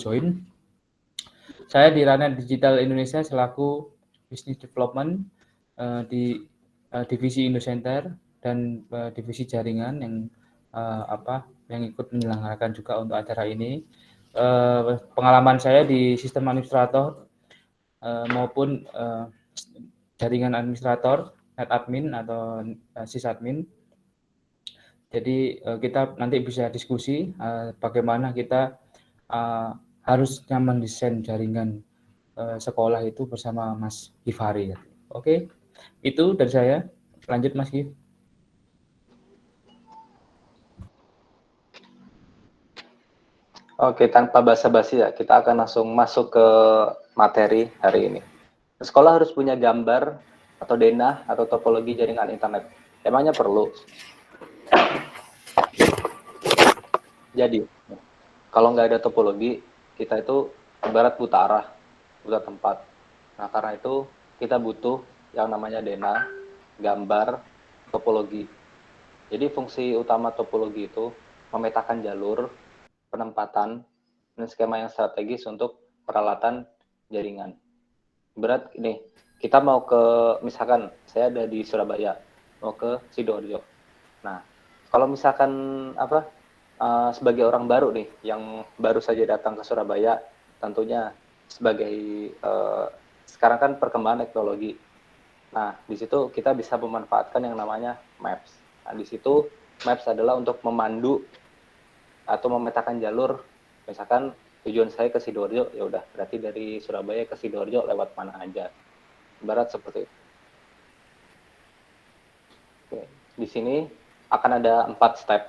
join. Saya di ranah Digital Indonesia selaku Business Development di divisi Indocenter dan divisi jaringan yang yang ikut menyelenggarakan juga untuk acara ini. Pengalaman saya di sistem administrator maupun jaringan administrator, NetAdmin atau sysadmin. Jadi kita nanti bisa diskusi bagaimana kita harusnya mendesain jaringan sekolah itu bersama Mas Gifari. Oke, itu dari saya. Lanjut Mas Gif. Oke, tanpa basa-basi ya, kita akan langsung masuk ke materi hari ini. Sekolah harus punya gambar atau denah atau topologi jaringan internet. Emangnya perlu? Jadi, kalau nggak ada topologi, kita itu ibarat buta arah, buta tempat. Nah, karena itu kita butuh yang namanya denah, gambar, topologi. Jadi fungsi utama topologi itu memetakan jalur, penempatan, dan skema yang strategis untuk peralatan jaringan. Berat ini, kita mau ke, misalkan saya ada di Surabaya, mau ke Sidoarjo. Nah, kalau misalkan sebagai orang baru nih, yang baru saja datang ke Surabaya, tentunya sebagai sekarang kan perkembangan teknologi. Nah, di situ kita bisa memanfaatkan yang namanya Maps. Nah, di situ Maps adalah untuk memandu atau memetakan jalur. Misalkan tujuan saya ke Sidoarjo, ya udah berarti dari Surabaya ke Sidoarjo lewat mana aja. Ibarat seperti itu. Oke. Di sini akan ada 4 step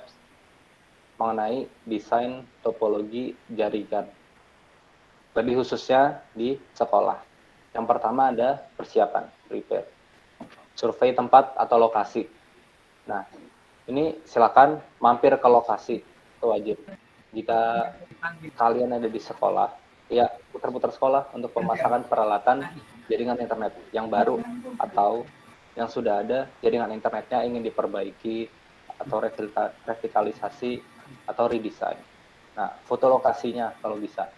mengenai desain topologi jaringan. Lebih khususnya di sekolah. Yang pertama ada persiapan, prepare. Survei tempat atau lokasi. Nah, ini silakan mampir ke lokasi, itu wajib. Jika kalian ada di sekolah, ya putar-putar sekolah untuk pemasangan peralatan jaringan internet yang baru atau yang sudah ada jaringan internetnya ingin diperbaiki atau revitalisasi atau redesign. Nah, foto lokasinya kalau bisa.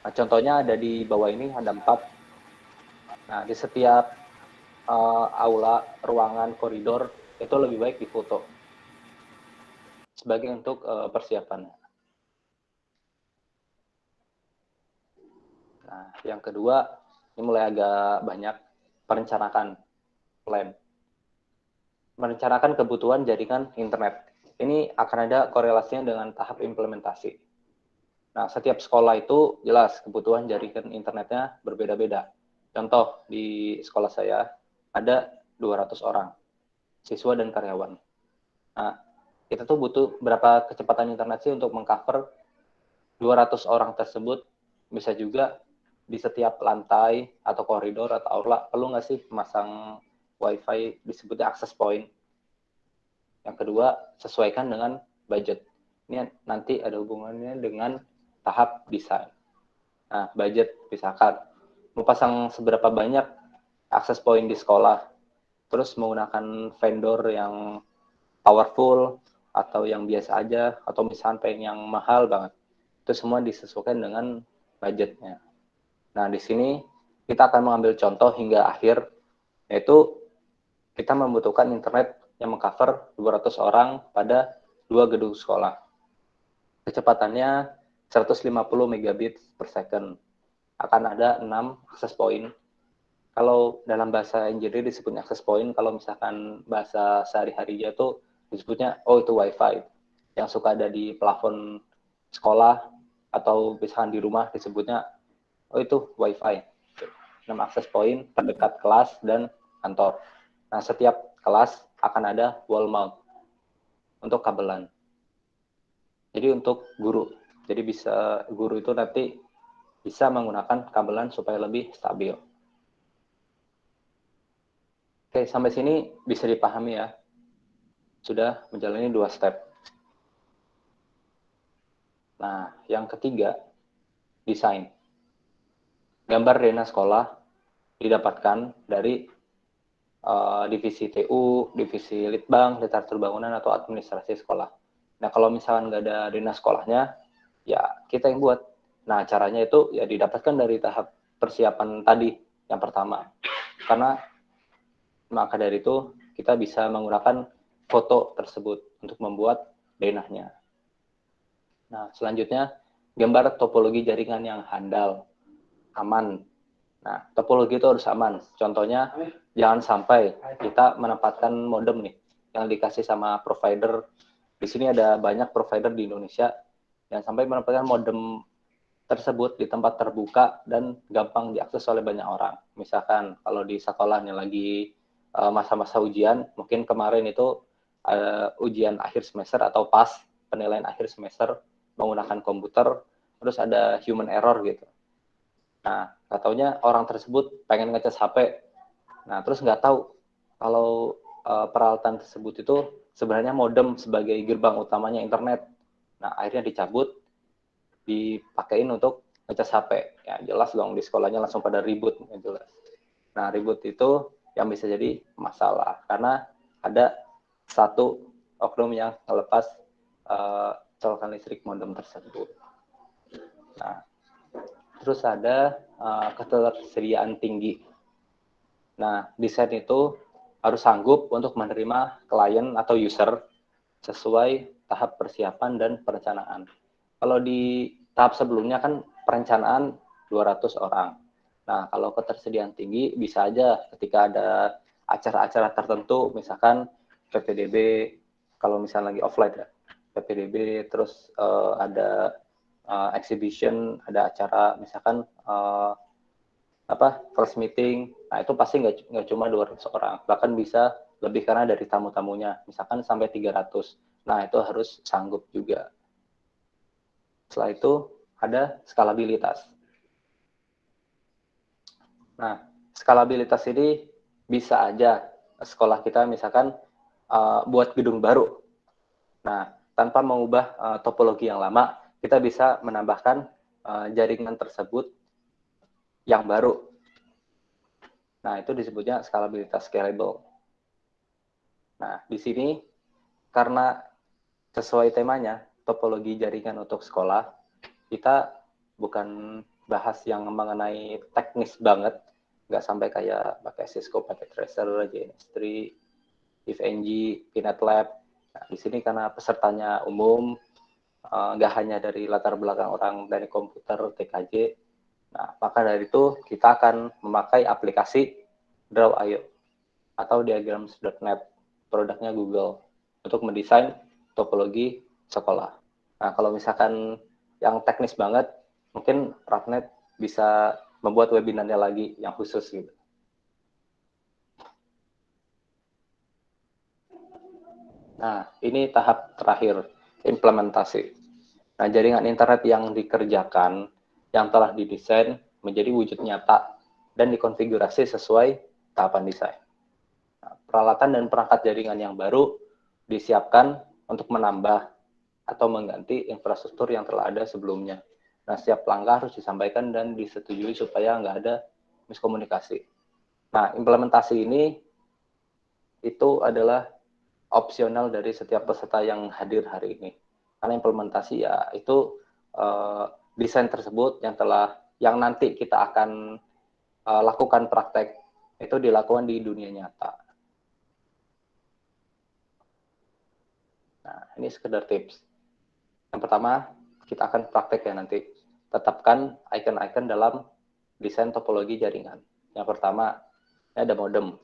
Nah, contohnya ada di bawah ini ada 4. Nah, di setiap aula, ruangan, koridor itu lebih baik difoto sebagai untuk persiapan. Nah, yang kedua, ini mulai agak banyak, perencanaan plan. Merencanakan kebutuhan jaringan internet. Ini akan ada korelasinya dengan tahap implementasi. Nah, setiap sekolah itu jelas kebutuhan jaringan internetnya berbeda-beda. Contoh, di sekolah saya ada 200 orang, siswa dan karyawan. Nah, kita tuh butuh berapa kecepatan internet sih untuk mengcover 200 orang tersebut. Bisa juga di setiap lantai atau koridor atau aula perlu nggak sih masang wifi, disebutnya access point. Yang kedua, sesuaikan dengan budget. Ini nanti ada hubungannya dengan tahap desain. Nah, budget misalkan mau pasang seberapa banyak access point di sekolah, terus menggunakan vendor yang powerful atau yang biasa aja, atau misalkan pengen yang mahal banget. Itu semua disesuaikan dengan budgetnya. Nah, di sini kita akan mengambil contoh hingga akhir, yaitu kita membutuhkan internet yang mengcover 200 orang pada 2 gedung sekolah. Kecepatannya 150 megabit per second. Akan ada 6 access point. Kalau dalam bahasa engineer disebutnya access point, kalau misalkan bahasa sehari-harinya itu disebutnya, itu wifi. Yang suka ada di plafon sekolah, atau misalkan di rumah disebutnya, itu wifi. 6 access point terdekat kelas dan kantor. Nah, setiap kelas akan ada wall mount untuk kabelan. Jadi untuk guru. Jadi bisa guru itu nanti bisa menggunakan kabelan supaya lebih stabil. Oke, sampai sini bisa dipahami ya. Sudah menjalani 2 step. Nah, yang ketiga, desain. Gambar denah sekolah didapatkan dari divisi TU, divisi Litbang, literatur bangunan, atau administrasi sekolah. Nah, kalau misalkan nggak ada denah sekolahnya, ya kita yang buat. Nah, caranya itu ya didapatkan dari tahap persiapan tadi yang pertama. Karena maka dari itu kita bisa menggunakan foto tersebut untuk membuat denahnya. Nah, selanjutnya gambar topologi jaringan yang handal, aman. Nah, topologi itu harus aman. Contohnya, jangan sampai kita menempatkan modem nih yang dikasih sama provider. Di sini ada banyak provider di Indonesia yang sampai menempatkan modem tersebut di tempat terbuka dan gampang diakses oleh banyak orang. Misalkan kalau di sekolahnya lagi masa-masa ujian, mungkin kemarin itu ujian akhir semester atau pas penilaian akhir semester menggunakan komputer, terus ada human error gitu. Nah, katanya orang tersebut pengen ngecas HP. Nah, terus nggak tahu kalau peralatan tersebut itu sebenarnya modem sebagai gerbang utamanya internet. Nah, akhirnya dicabut, dipakein untuk ngecas HP. Ya jelas dong di sekolahnya langsung pada ribut, ya jelas. Nah, ribut itu yang bisa jadi masalah karena ada satu oknum yang melepas colokan listrik modem tersebut. Nah, terus ada ketersediaan tinggi. Nah, desain itu harus sanggup untuk menerima klien atau user sesuai tahap persiapan dan perencanaan. Kalau di tahap sebelumnya kan perencanaan 200 orang. Nah, kalau ketersediaan tinggi bisa aja ketika ada acara-acara tertentu, misalkan PPDB, kalau misalnya lagi offline ya, PPDB, terus ada exhibition, ada acara, misalkan first meeting, nah itu pasti nggak cuma 200 orang, bahkan bisa lebih karena dari tamu-tamunya, misalkan sampai 300. Nah, itu harus sanggup juga. Setelah itu ada skalabilitas. Nah, skalabilitas ini bisa aja sekolah kita misalkan buat gedung baru. Nah, tanpa mengubah topologi yang lama, kita bisa menambahkan jaringan tersebut yang baru. Nah, itu disebutnya skalabilitas scalable. Nah, di sini karena sesuai temanya, topologi jaringan untuk sekolah, kita bukan bahas yang mengenai teknis banget, nggak sampai kayak pakai Cisco Packet Tracer, JNS3, IFNG, PNetLab. Nah, di sini karena pesertanya umum, nggak hanya dari latar belakang orang dari komputer TKJ, nah, maka dari itu kita akan memakai aplikasi Draw.io atau diagrams.net, produknya Google, untuk mendesain topologi sekolah. Nah, kalau misalkan yang teknis banget, mungkin Rafnet bisa membuat webinarnya lagi yang khusus gitu. Nah, ini tahap terakhir, implementasi. Nah, jaringan internet yang dikerjakan, yang telah didesain, menjadi wujud nyata dan dikonfigurasi sesuai tahapan desain. Nah, peralatan dan perangkat jaringan yang baru disiapkan untuk menambah atau mengganti infrastruktur yang telah ada sebelumnya. Nah, setiap langkah harus disampaikan dan disetujui supaya nggak ada miskomunikasi. Nah, implementasi ini itu adalah opsional dari setiap peserta yang hadir hari ini. Karena implementasi ya itu desain tersebut yang nanti kita akan lakukan praktek itu dilakukan di dunia nyata. Nah, ini sekedar tips. Yang pertama, kita akan praktek ya nanti. Tetapkan icon-icon dalam desain topologi jaringan. Yang pertama, ini ada modem.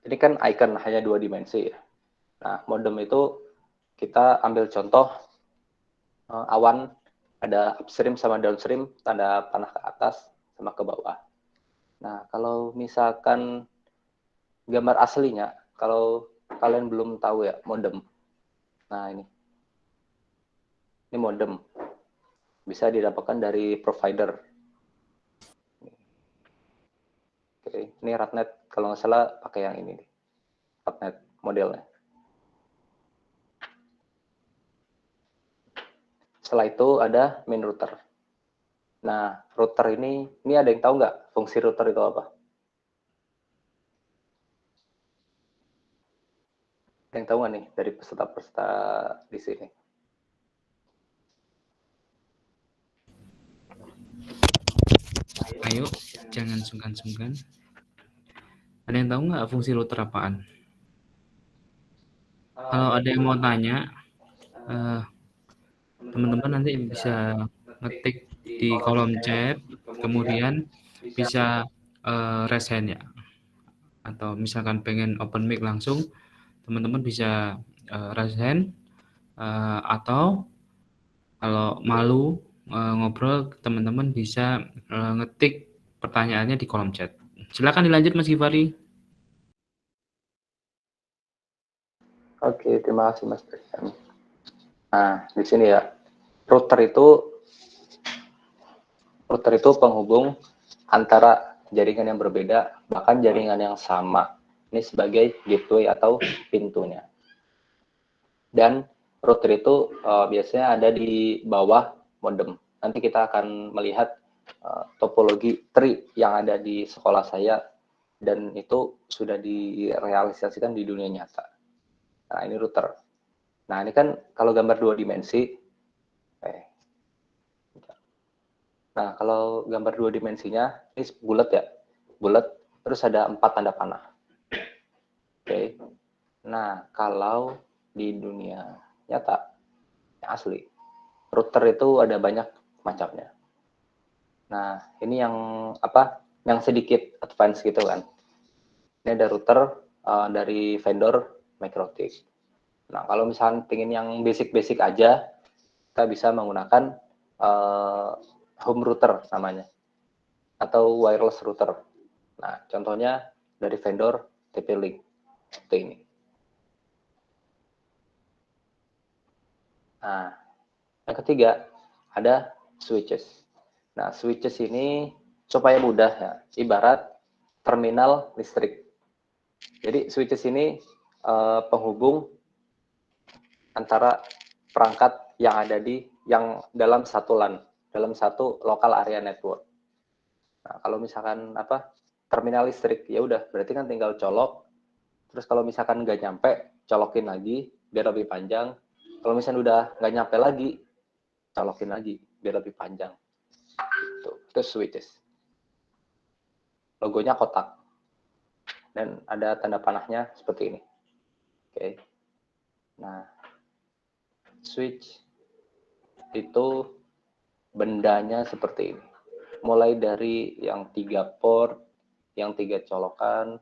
Ini kan icon hanya 2 dimensi ya. Nah, modem itu kita ambil contoh awan, ada upstream sama downstream, tanda panah ke atas sama ke bawah. Nah, kalau misalkan gambar aslinya, kalau kalian belum tahu ya, modem. Nah, ini modem. Bisa didapatkan dari provider. Oke, ini Ratnet, kalau nggak salah pakai yang ini nih. Ratnet modelnya. Setelah itu ada main router. Nah, router ini ada yang tahu nggak fungsi router itu apa? Ada yang tahu nggak nih dari peserta-peserta di sini? Ayo, jangan sungkan-sungkan. Ada yang tahu nggak fungsi router apaan? Kalau ada yang mau tanya, eh, teman-teman nanti bisa ngetik di kolom chat, kemudian bisa raise hand ya. Atau misalkan pengen open mic langsung, teman-teman bisa raise hand, atau kalau malu ngobrol, teman-teman bisa ngetik pertanyaannya di kolom chat. Silakan dilanjut Mas Givari. Oke, terima kasih Mas Christian. Nah, di sini ya, router itu penghubung antara jaringan yang berbeda, bahkan jaringan yang sama. Ini sebagai gateway atau pintunya. Dan router itu biasanya ada di bawah modem. Nanti kita akan melihat topologi tree yang ada di sekolah saya, dan itu sudah direalisasikan di dunia nyata. Nah, ini router. Nah, ini kan kalau gambar dua dimensi. Nah, kalau gambar dua dimensinya, ini bulat ya. Bulat, terus ada 4 tanda panah. Oke. Nah, kalau di dunia nyata, yang asli, router itu ada banyak macamnya. Nah, ini yang yang sedikit advance gitu kan. Ini ada router dari vendor Makrotik. Nah, kalau misalnya pengen yang basic-basic aja, kita bisa menggunakan home router namanya, atau wireless router. Nah, contohnya dari vendor TP-Link, seperti ini. Nah, yang ketiga ada switches. Nah, switches ini supaya mudah ya, ibarat terminal listrik. Jadi switches ini penghubung antara perangkat yang dalam satu LAN, dalam satu local area network. Nah, kalau misalkan terminal listrik, ya udah berarti kan tinggal colok. Terus kalau misalkan nggak nyampe, colokin lagi biar lebih panjang. Kalau misalnya udah nggak nyampe lagi, colokin lagi biar lebih panjang. Itu switches. Logonya kotak dan ada tanda panahnya seperti ini. Oke. Nah, switch itu bendanya seperti ini. Mulai dari yang 3 port, yang 3 colokan,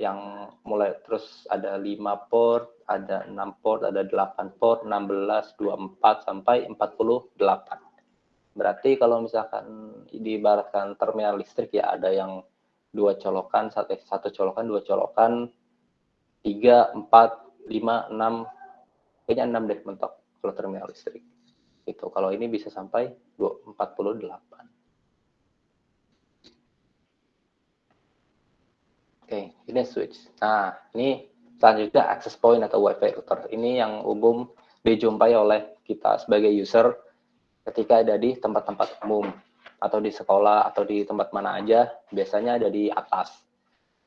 yang mulai terus ada 5 port, ada 6 port, ada 8 port, 16, 24 sampai 48. Berarti kalau misalkan diibaratkan terminal listrik ya, ada yang 2 colokan, 1 colokan, 2 colokan, 3, 4, 5, 6, kayaknya 6 deh mentok kalau terminal listrik. Itu kalau ini bisa sampai 48. Oke, ini switch. Nah, ini selanjutnya access point atau WiFi router. Ini yang umum dijumpai oleh kita sebagai user ketika ada di tempat-tempat umum atau di sekolah atau di tempat mana aja, biasanya ada di atas.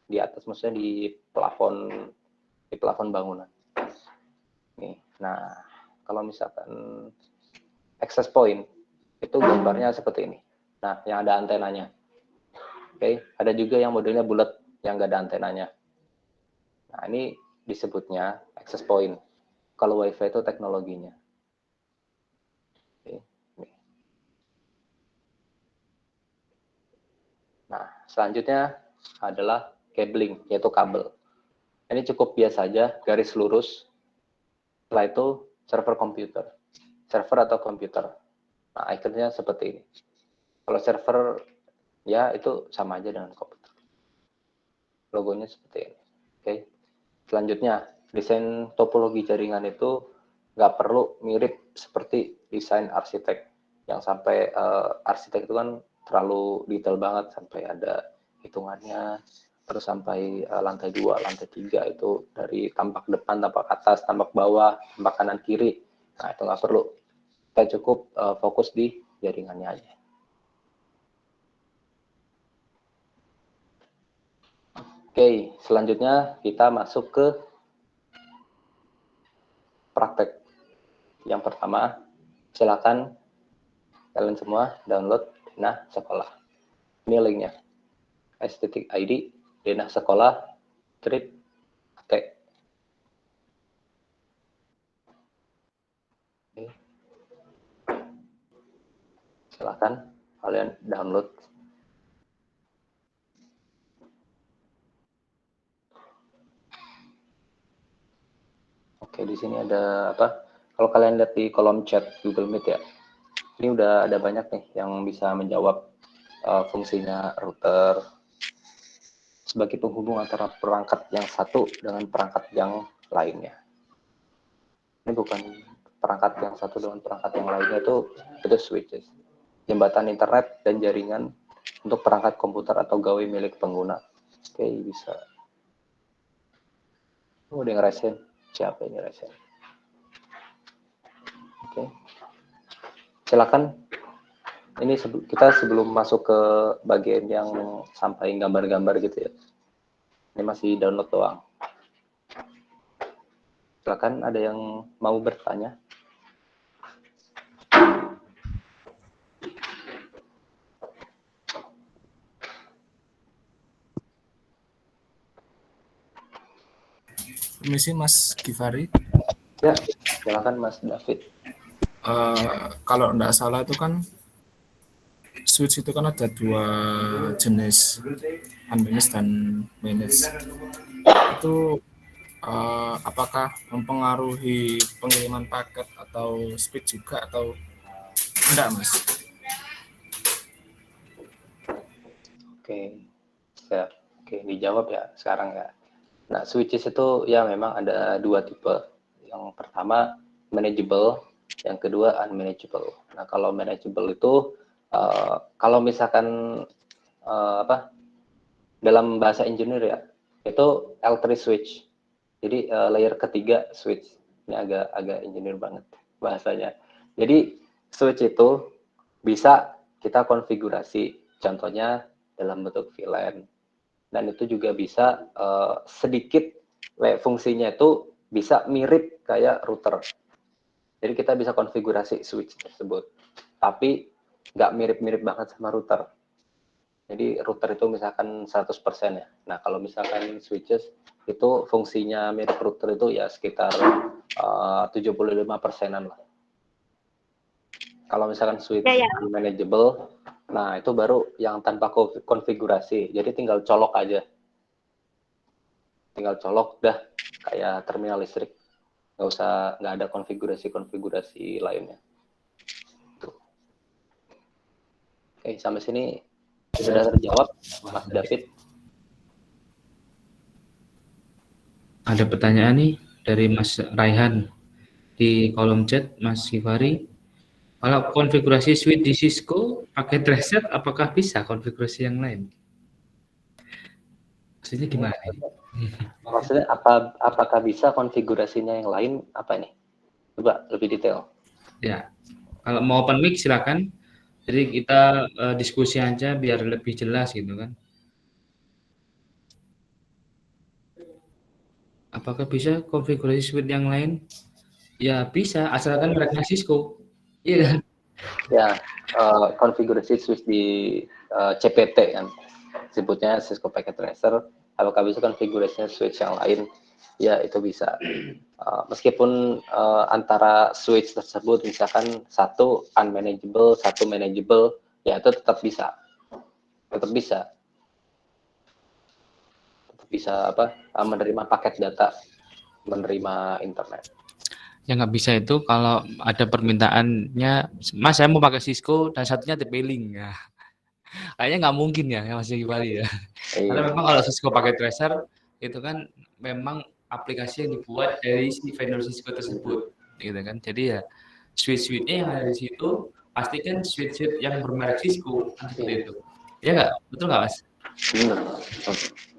Di atas maksudnya di plafon bangunan. Nih. Nah, kalau misalkan access point itu gambarnya seperti ini. Nah, yang ada antenanya. Oke, ada juga yang modelnya bulat yang nggak ada antenanya. Nah, ini disebutnya access point. Kalau WiFi itu teknologinya. Oke. Nah, selanjutnya adalah cabling, yaitu kabel. Ini cukup biasa aja, garis lurus. Setelah itu server komputer. Server atau komputer. Nah, ikonnya seperti ini. Kalau server, ya itu sama aja dengan komputer. Logonya seperti ini. Oke. Selanjutnya, desain topologi jaringan itu nggak perlu mirip seperti desain arsitek. Yang sampai arsitek itu kan terlalu detail banget, sampai ada hitungannya, terus sampai lantai 2, lantai 3 itu dari tampak depan, tampak atas, tampak bawah, tampak kanan kiri. Nah, itu nggak perlu. Kita cukup fokus di jaringannya aja. Oke, selanjutnya kita masuk ke praktek. Yang pertama, silakan kalian semua download Nah Sekolah. Ini linknya. S.ID, denah sekolah, trip, T. Oke. Silakan kalian download. Oke, di sini ada apa? Kalau kalian lihat di kolom chat Google Meet ya, ini udah ada banyak nih yang bisa menjawab fungsinya router sebagai penghubung antara perangkat yang satu dengan perangkat yang lainnya. Ini bukan perangkat yang satu dengan perangkat yang lainnya, itu switches, jembatan internet dan jaringan untuk perangkat komputer atau gawai milik pengguna. Oke, bisa. Oh, dia ngerasain. Siapa yang ngerasain? Oke. Silakan. Ini kita sebelum masuk ke bagian yang sampai gambar-gambar gitu ya. Ini masih download doang. Silakan, ada yang mau bertanya? Permisi Mas Givari. Ya, silakan Mas David. Kalau enggak salah itu kan switch itu kan ada 2 jenis, unmanaged dan managed. Itu apakah mempengaruhi pengiriman paket atau speed juga atau enggak, Mas? Oke, siap. Oke, dijawab ya sekarang ya. Nah, switches itu ya memang ada 2 tipe. Yang pertama manageable, yang kedua unmanageable. Nah, kalau manageable itu kalau misalkan dalam bahasa engineer ya, itu L3 switch. Jadi layer ketiga switch. Ini agak engineer banget bahasanya. Jadi switch itu bisa kita konfigurasi. Contohnya dalam bentuk VLAN. Dan itu juga bisa sedikit fungsinya itu bisa mirip kayak router. Jadi kita bisa konfigurasi switch tersebut. Tapi nggak mirip-mirip banget sama router. Jadi router itu misalkan 100% ya. Nah, kalau misalkan switches itu fungsinya mirip router itu ya sekitar 75%-an lah. Kalau misalkan switch manageable, nah itu baru yang tanpa konfigurasi. Jadi tinggal colok aja. Tinggal colok udah kayak terminal listrik. Nggak ada konfigurasi lainnya. Tuh. Oke, sampai sini sudah terjawab, Mas David? Ada pertanyaan nih dari Mas Raihan di kolom chat, Mas Givari. Kalau konfigurasi switch di Cisco pakai tracer, apakah bisa konfigurasi yang lain? Maksudnya gimana? Maksudnya apakah bisa konfigurasinya yang lain apa nih? Coba lebih detail. Ya, kalau mau open mic silakan. Jadi kita diskusi aja biar lebih jelas gitu kan. Apakah bisa konfigurasi switch yang lain? Ya bisa, asalkan mereka Cisco. Iya kan? Ya, konfigurasi switch di CPT kan, sebutnya Cisco Packet Tracer. Apakah bisa konfigurasinya switch yang lain? Ya, itu bisa. Meskipun antara switch tersebut misalkan satu unmanageable, satu manageable, ya itu tetap bisa. Tetap bisa. Tetap bisa menerima paket data, menerima internet. Yang nggak bisa itu kalau ada permintaannya, Mas saya mau pakai Cisco dan satunya TP-Link ya. Kayaknya nggak mungkin ya Mas Givari ya. Karena memang kalau Cisco pakai tracer itu kan memang aplikasi yang dibuat dari si vendor Cisco tersebut, gitu kan. Jadi ya switch-switchnya yang ada di situ pastikan switch-switch yang bermerek Cisco kan seperti itu. Ya nggak? Betul nggak Mas? Benar.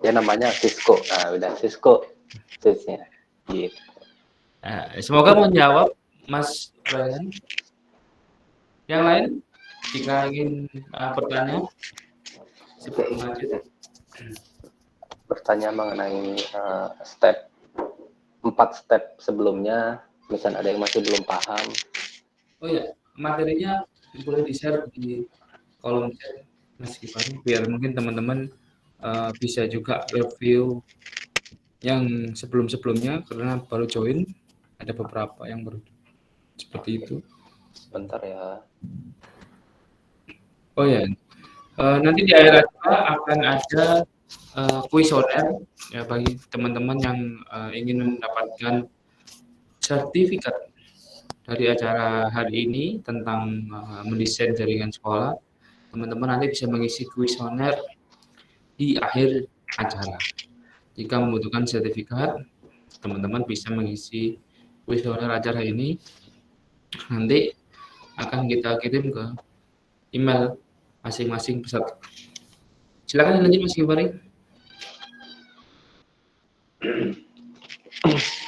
Ya namanya Cisco. Nah, udah Cisco switchnya. Gitu. Nah, semoga menjawab Mas Ryan. Yang lain jika ingin bertanya sebelum lanjut. Bertanya mengenai 4 step sebelumnya, misalnya ada yang masih belum paham. Oh ya, materinya boleh di-share di kolom chat Mas Givari, biar mungkin teman-teman bisa juga review yang sebelum-sebelumnya karena baru join, ada beberapa yang baru seperti itu. Bentar ya. Oh ya, nanti di akhir acara akan ada kuesioner ya bagi teman-teman yang ingin mendapatkan sertifikat dari acara hari ini tentang mendesain jaringan sekolah. Teman-teman nanti bisa mengisi kuesioner di akhir acara. Jika membutuhkan sertifikat, teman-teman bisa mengisi kuesioner acara ini. Nanti akan kita kirim ke email masing-masing peserta. Silakan lanjut Mas Givari.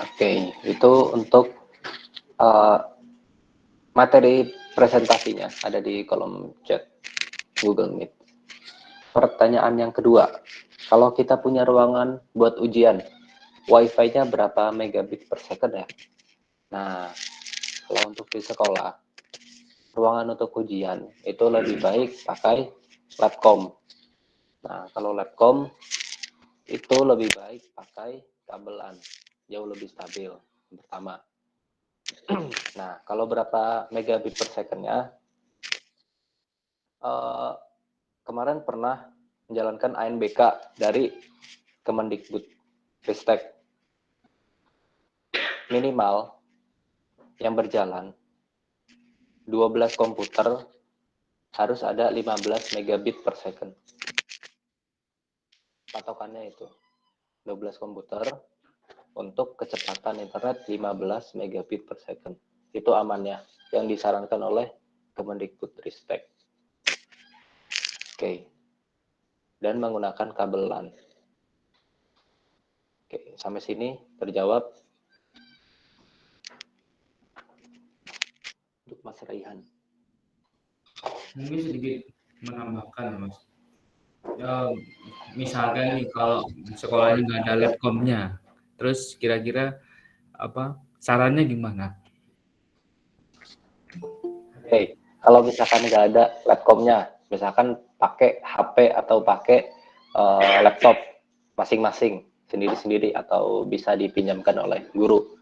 Oke, itu untuk materi presentasinya ada di kolom chat Google Meet. Pertanyaan yang kedua, kalau kita punya ruangan buat ujian, Wi-Fi-nya berapa megabit per second ya? Nah, kalau untuk di sekolah, ruangan untuk ujian itu lebih baik pakai Labcom. Nah, kalau Labcom itu lebih baik pakai kabelan, jauh lebih stabil. Pertama. Nah, kalau berapa megabit per second-nya? Kemarin pernah menjalankan ANBK dari Kemendikbud Ristek. Minimal yang berjalan 12 komputer harus ada 15 megabit per second. Patokannya itu 12 komputer untuk kecepatan internet 15 megabit per second. Itu amannya yang disarankan oleh Kemendikbud Ristek. Oke. Dan menggunakan kabelan. Oke, sampai sini terjawab. Untuk Mas Raihan. Mungkin sedikit menambahkan Mas. Ya, misalkan nih kalau sekolahnya nggak ada Labcom-nya, terus kira-kira apa sarannya gimana? Oke, kalau misalkan nggak ada Labcom-nya, misalkan pakai HP atau pakai laptop masing-masing sendiri-sendiri atau bisa dipinjamkan oleh guru.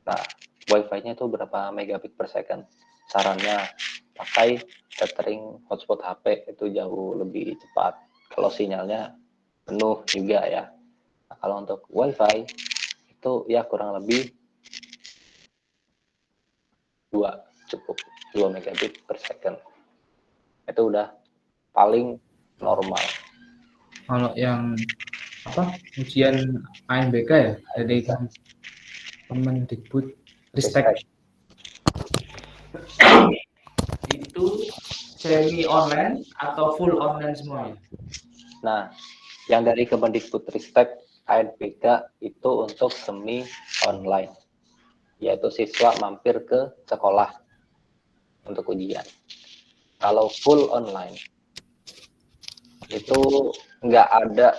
Nah, Wi-Fi-nya itu berapa megabit per second? Sarannya pakai tethering hotspot HP itu jauh lebih cepat. Kalau sinyalnya penuh juga ya. Nah, kalau untuk Wi-Fi itu ya kurang lebih 2 cukup 2 megabit per second. Itu udah paling normal. Kalau yang ujian ANBK ya dari Kemendikbud Ristek itu semi online atau full online semuanya? Nah, yang dari Kemendikbud Ristek ANBK itu untuk semi online, yaitu siswa mampir ke sekolah untuk ujian. Kalau full online itu nggak ada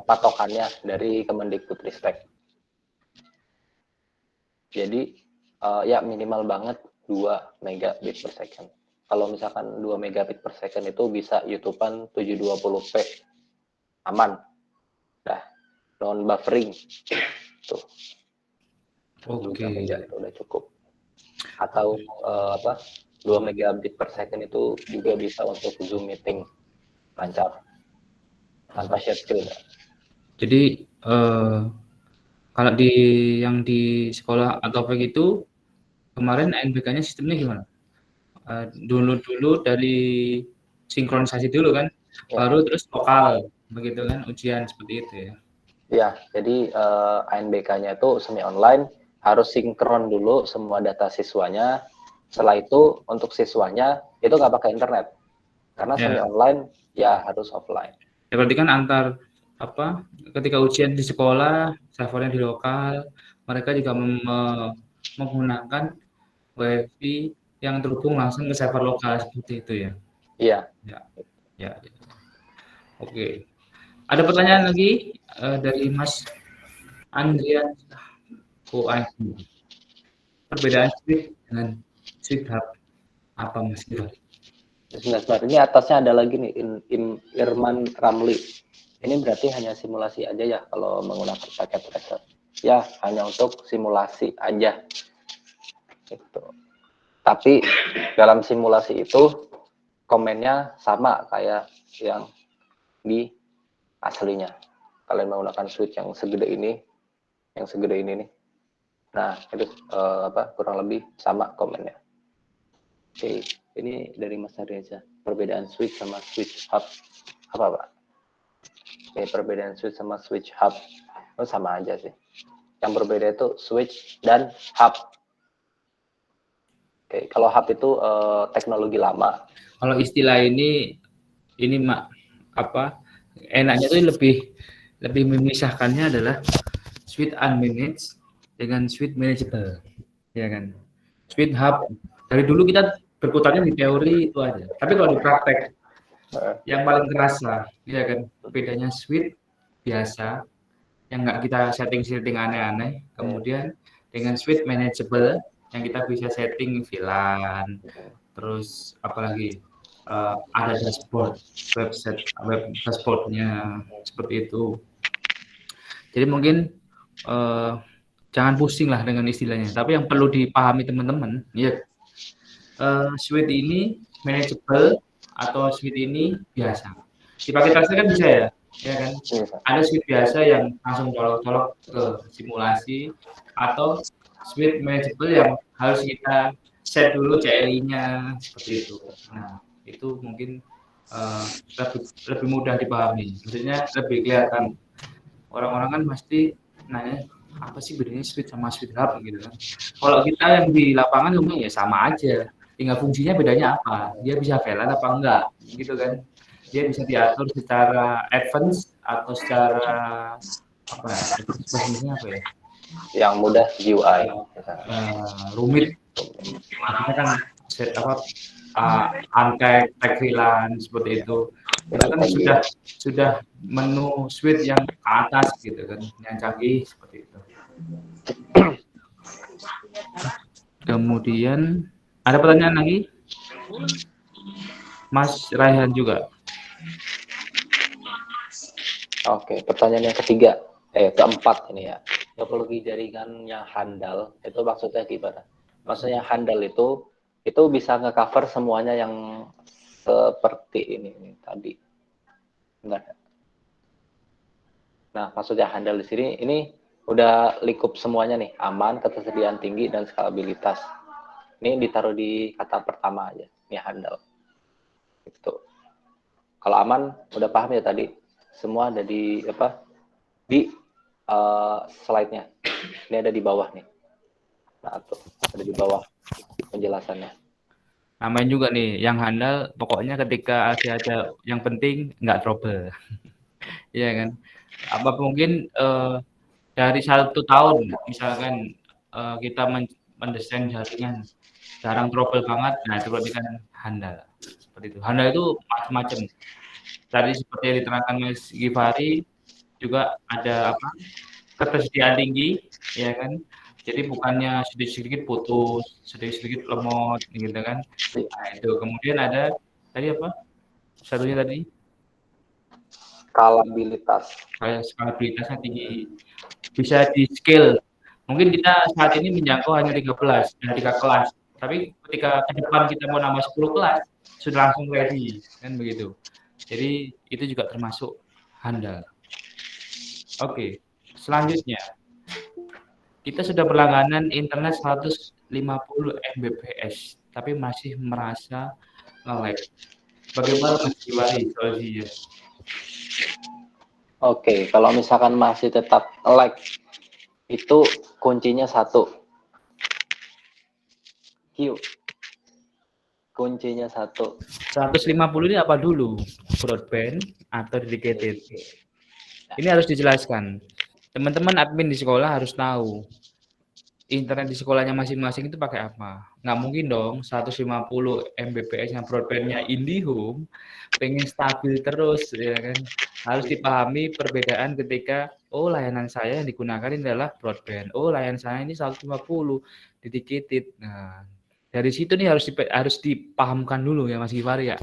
patokannya dari Kemendikbud Ristek. Jadi ya minimal banget 2 megabit per second. Kalau misalkan 2 megabit per second itu bisa YouTube-an 720p. Aman. Dah, non buffering. Tuh. Oke. Itu udah cukup. Atau 2 megabit per second itu juga bisa untuk Zoom meeting lancar. Tanpa share screen. Jadi kalau yang di sekolah atau begitu kemarin ANBK-nya sistemnya gimana? Dulu dari sinkronisasi dulu kan, baru terus lokal begitu kan ujian seperti itu ya. Ya, jadi ANBK-nya itu semi online, harus sinkron dulu semua data siswanya. Setelah itu untuk siswanya itu nggak pakai internet, karena semi online ya harus offline. Ya berarti kan ketika ujian di sekolah, servernya di lokal, mereka juga menggunakan WiFi yang terhubung langsung ke server lokal seperti itu ya. Iya. Ya. Oke. Ada pertanyaan lagi dari Mas Andrian OIQ. Perbedaan Switch dengan Switch Hub apa Mas Givari? Sebentar. Ini atasnya ada lagi nih, Irman Ramli. Ini berarti hanya simulasi aja ya kalau menggunakan paket tracer. Ya, hanya untuk simulasi aja. Gitu. Tapi dalam simulasi itu komennya sama kayak yang di aslinya. Kalian menggunakan switch yang segede ini nih. Nah, itu kurang lebih sama komennya. Oke, ini dari Mas Reza. Perbedaan switch sama switch hub apa, Pak? Oke, perbedaan switch sama switch hub itu sama aja sih. Yang berbeda itu switch dan hub. Oke, kalau hub itu teknologi lama. Kalau istilah ini enaknya tuh lebih memisahkannya adalah switch unmanaged dengan switch manageable, ya kan? Switch hub dari dulu kita berputarnya di teori itu aja. Tapi kalau di praktek yang paling terasa, ya kan, bedanya switch biasa yang nggak kita setting aneh-aneh, kemudian dengan switch manageable yang kita bisa setting VLAN, terus apalagi ada dashboard, web dashboardnya seperti itu. Jadi mungkin jangan pusing lah dengan istilahnya, tapi yang perlu dipahami teman-teman, ya switch ini manageable atau switch ini biasa. Dipakai tracer kan bisa ya kan? Ada switch biasa yang langsung colok-colok ke simulasi, atau switch manageable yang harus kita set dulu CLI-nya seperti itu. Nah, itu mungkin lebih mudah dipahami. Maksudnya lebih kelihatan. Orang-orang kan pasti nanya, apa sih bedanya switch sama switch hub gitu kan. Kalau kita yang di lapangan ya sama aja. Tinggal fungsinya bedanya apa. Dia bisa VLAN apa enggak gitu kan. Dia bisa diatur secara advance atau secara apa ya? Yang mudah GUI. Rumit. Maksudnya kan unpack, tag VLAN seperti itu. Itu kan sudah menu switch yang ke atas gitu kan, yang canggih seperti itu. Kemudian ada pertanyaan lagi, Mas Raihan juga. Oke, pertanyaan yang keempat ini ya. Topologi jaringan yang handal itu maksudnya gimana? Maksudnya handal itu bisa nge-cover semuanya yang seperti ini tadi. Enggak. Nah, maksudnya handal di sini ini udah lingkup semuanya nih, aman, ketersediaan tinggi dan skalabilitas. Ini ditaruh di kata pertama aja, ini handal. Itu. Kalau aman udah paham ya tadi. Semua ada di slide-nya. Ini ada di bawah nih. Nah, tuh, ada di bawah penjelasannya. Namanya juga nih, yang handal pokoknya ketika ada yang penting nggak trouble. Iya kan? Apa mungkin dari 1 tahun misalkan kita mendesain jaringan jarang trouble banget, nah itu berarti kan handal. Seperti itu. Handal itu macam-macam. Tadi seperti yang diterangkan Mas Givari juga ada ketersediaan tinggi, ya kan? Jadi bukannya sedikit-sedikit putus, sedikit-sedikit lemot, gitu kan? Nah, itu kemudian ada tadi apa? Satunya tadi? Skalabilitasnya tinggi. Bisa di scale. Mungkin kita saat ini menjangkau hanya 3 kelas. Tapi ketika ke depan kita mau nambah 10 kelas, sudah langsung ready, kan begitu. Jadi itu juga termasuk handal. Oke, selanjutnya. Kita sudah berlangganan internet 150 Mbps, tapi masih merasa nge-lag. Bagaimana Mas Givari solusinya? Oke, kalau misalkan masih tetap lag, itu kuncinya satu. Kuncinya satu. 150 ini apa dulu? Broadband atau dedicated? Ini harus dijelaskan. Teman-teman admin di sekolah harus tahu internet di sekolahnya masing-masing itu pakai apa. Nggak mungkin dong 150 Mbps yang broadbandnya IndiHome pengen stabil terus, ya kan. Harus dipahami perbedaan ketika layanan saya yang digunakan ini adalah broadband. Layanan saya ini 150 dedicated. Nah, Dari situ nih harus dipahamkan dulu ya Mas Givari ya.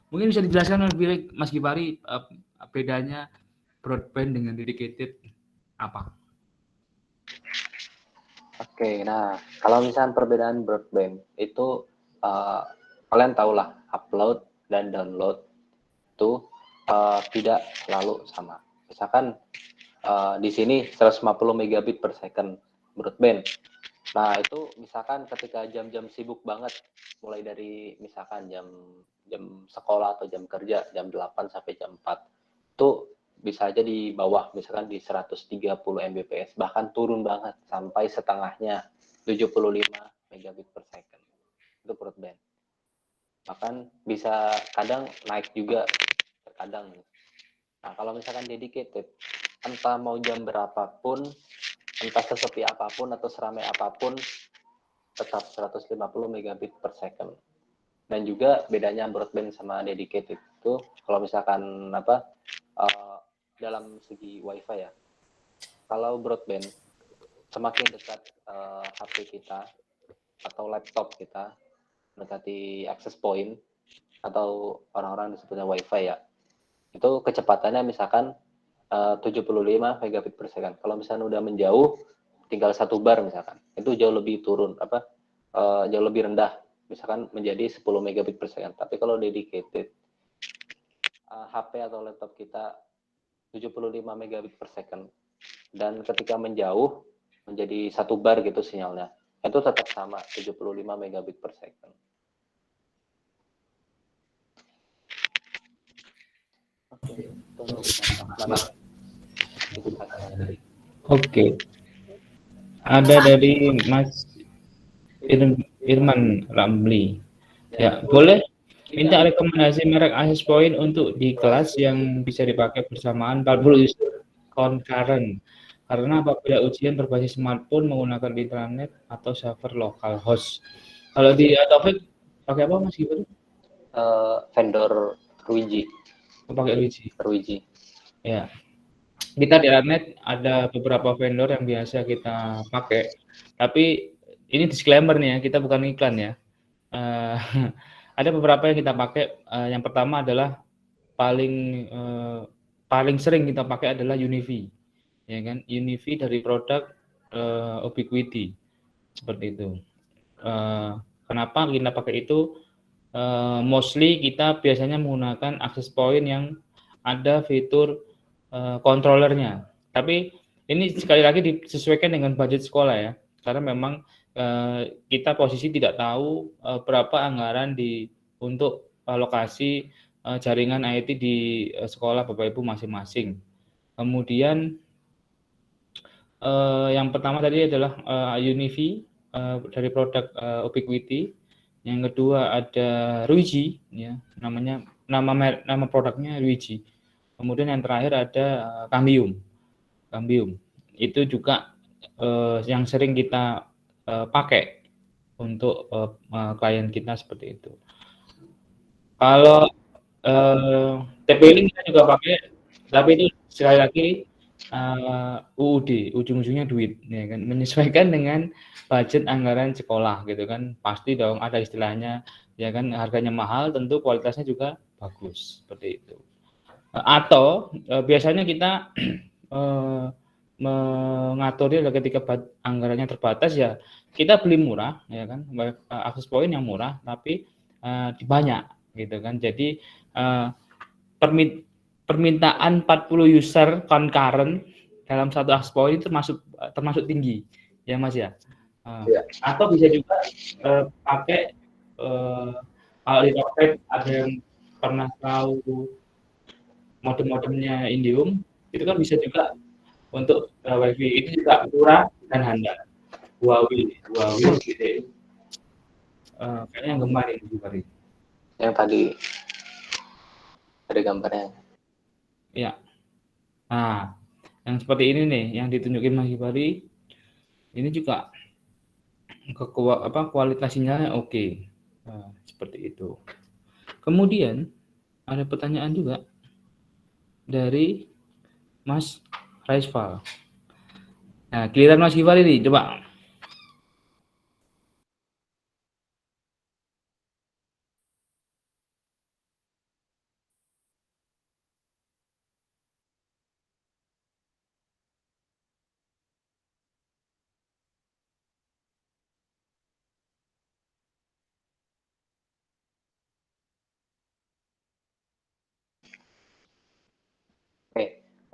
Mungkin bisa dijelaskan lebih Mas Givari bedanya broadband dengan dedicated apa? Oke, nah kalau misalnya perbedaan broadband itu kalian tahulah upload dan download itu tidak selalu sama. Misalkan di sini 150 megabit per second broadband. Nah, itu misalkan ketika jam-jam sibuk banget, mulai dari misalkan jam sekolah atau jam kerja, jam 8 sampai jam 4, itu bisa aja di bawah, misalkan di 130 Mbps, bahkan turun banget sampai setengahnya, 75 megabit per second. Itu broadband. Bahkan bisa kadang naik juga, terkadang. Nah, kalau misalkan dedicated, entah mau jam berapapun, entah sesepi apapun atau seramai apapun, tetap 150 megabit per second. Dan juga bedanya broadband sama dedicated itu, kalau misalkan dalam segi wifi ya, kalau broadband semakin dekat HP kita atau laptop kita mendekati access point atau orang-orang disebutnya wifi ya, itu kecepatannya misalkan 75 megabit per second. Kalau misalnya udah menjauh, tinggal 1 bar misalkan, itu jauh lebih turun, jauh lebih rendah, misalkan menjadi 10 megabit per second. Tapi kalau dedicated, HP atau laptop kita 75 megabit per second, dan ketika menjauh menjadi 1 bar gitu sinyalnya, itu tetap sama 75 megabit per second. Oke. Ada dari Mas Irman Ramli. Ya, boleh minta rekomendasi merek access point untuk di kelas yang bisa dipakai bersamaan 40 user concurrent. Karena apabila ujian berbasis smartphone menggunakan internet atau server lokal host. Kalau di Taufik pakai apa Mas Givari? Vendor Ruiji. Pakai Ruiji. Ya. Kita di Arnet ada beberapa vendor yang biasa kita pakai. Tapi ini disclaimer nih ya, kita bukan iklan ya. Ada beberapa yang kita pakai. Yang pertama adalah paling sering kita pakai adalah Unifi, ya kan? Unifi dari produk Ubiquiti, seperti itu. Kenapa kita pakai itu? Mostly kita biasanya menggunakan access point yang ada fitur controllernya. Tapi ini sekali lagi disesuaikan dengan budget sekolah ya, karena memang kita posisi tidak tahu berapa anggaran untuk alokasi jaringan IT di sekolah Bapak Ibu masing-masing. Kemudian yang pertama tadi adalah Unifi dari produk Ubiquiti. Yang kedua ada Ruiji, ya, nama produknya Ruiji. Kemudian yang terakhir ada Cambium. Itu juga yang sering kita pakai untuk klien kita seperti itu. Kalau TP-Link kita juga pakai, tapi itu sekali lagi UUD, ujung-ujungnya duit, ya kan, menyesuaikan dengan budget anggaran sekolah gitu kan, pasti dong ada istilahnya, ya kan, harganya mahal tentu kualitasnya juga bagus seperti itu. Atau biasanya kita mengaturnya ketika anggarannya terbatas ya kita beli murah, ya kan, access point yang murah tapi banyak gitu kan. Jadi permintaan 40 user concurrent dalam satu access point itu termasuk tinggi ya Mas ya. Atau bisa juga pakai kalau di Tokped ada yang pernah tahu modem-modemnya Indium, itu kan bisa juga untuk WiFi, itu juga murah dan handal. Huawei gitu. Kayaknya yang gemar ini juga. Yang tadi ada gambarnya. Ya. Nah, yang seperti ini nih, yang ditunjukin Mas Givari, ini juga kualitas sinyalnya oke. Nah, seperti itu. Kemudian ada pertanyaan juga dari Mas Raisval. Nah, giliran Mas Givari nih, coba.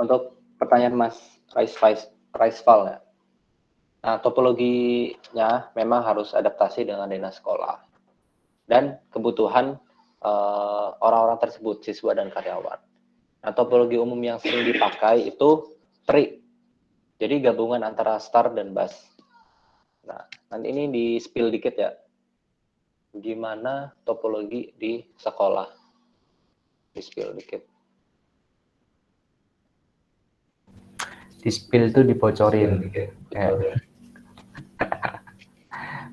untuk pertanyaan Mas Raisval ya. Nah, topologinya memang harus adaptasi dengan dinas sekolah dan kebutuhan orang-orang tersebut, siswa dan karyawan. Nah, topologi umum yang sering dipakai itu tree. Jadi gabungan antara star dan bus. Nah, nanti ini di-spill dikit ya. Gimana topologi di sekolah? Di-spill dikit. Di-spill itu dibocorin.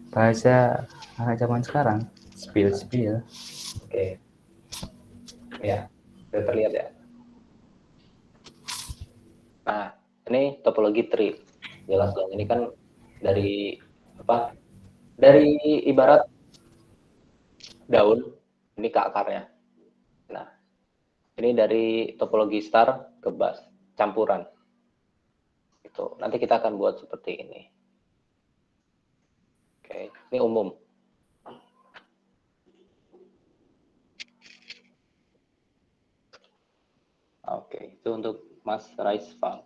Bahasa anak zaman sekarang, spill. Oke. Ya, sudah terlihat ya. Nah, ini topologi tree. Jelas dong, ini kan dari apa? Dari ibarat daun, ini ke akarnya. Nah, ini dari topologi star ke bus, campuran. Itu. Nanti kita akan buat seperti ini. Oke, ini umum. Oke, itu untuk Mas Raisval.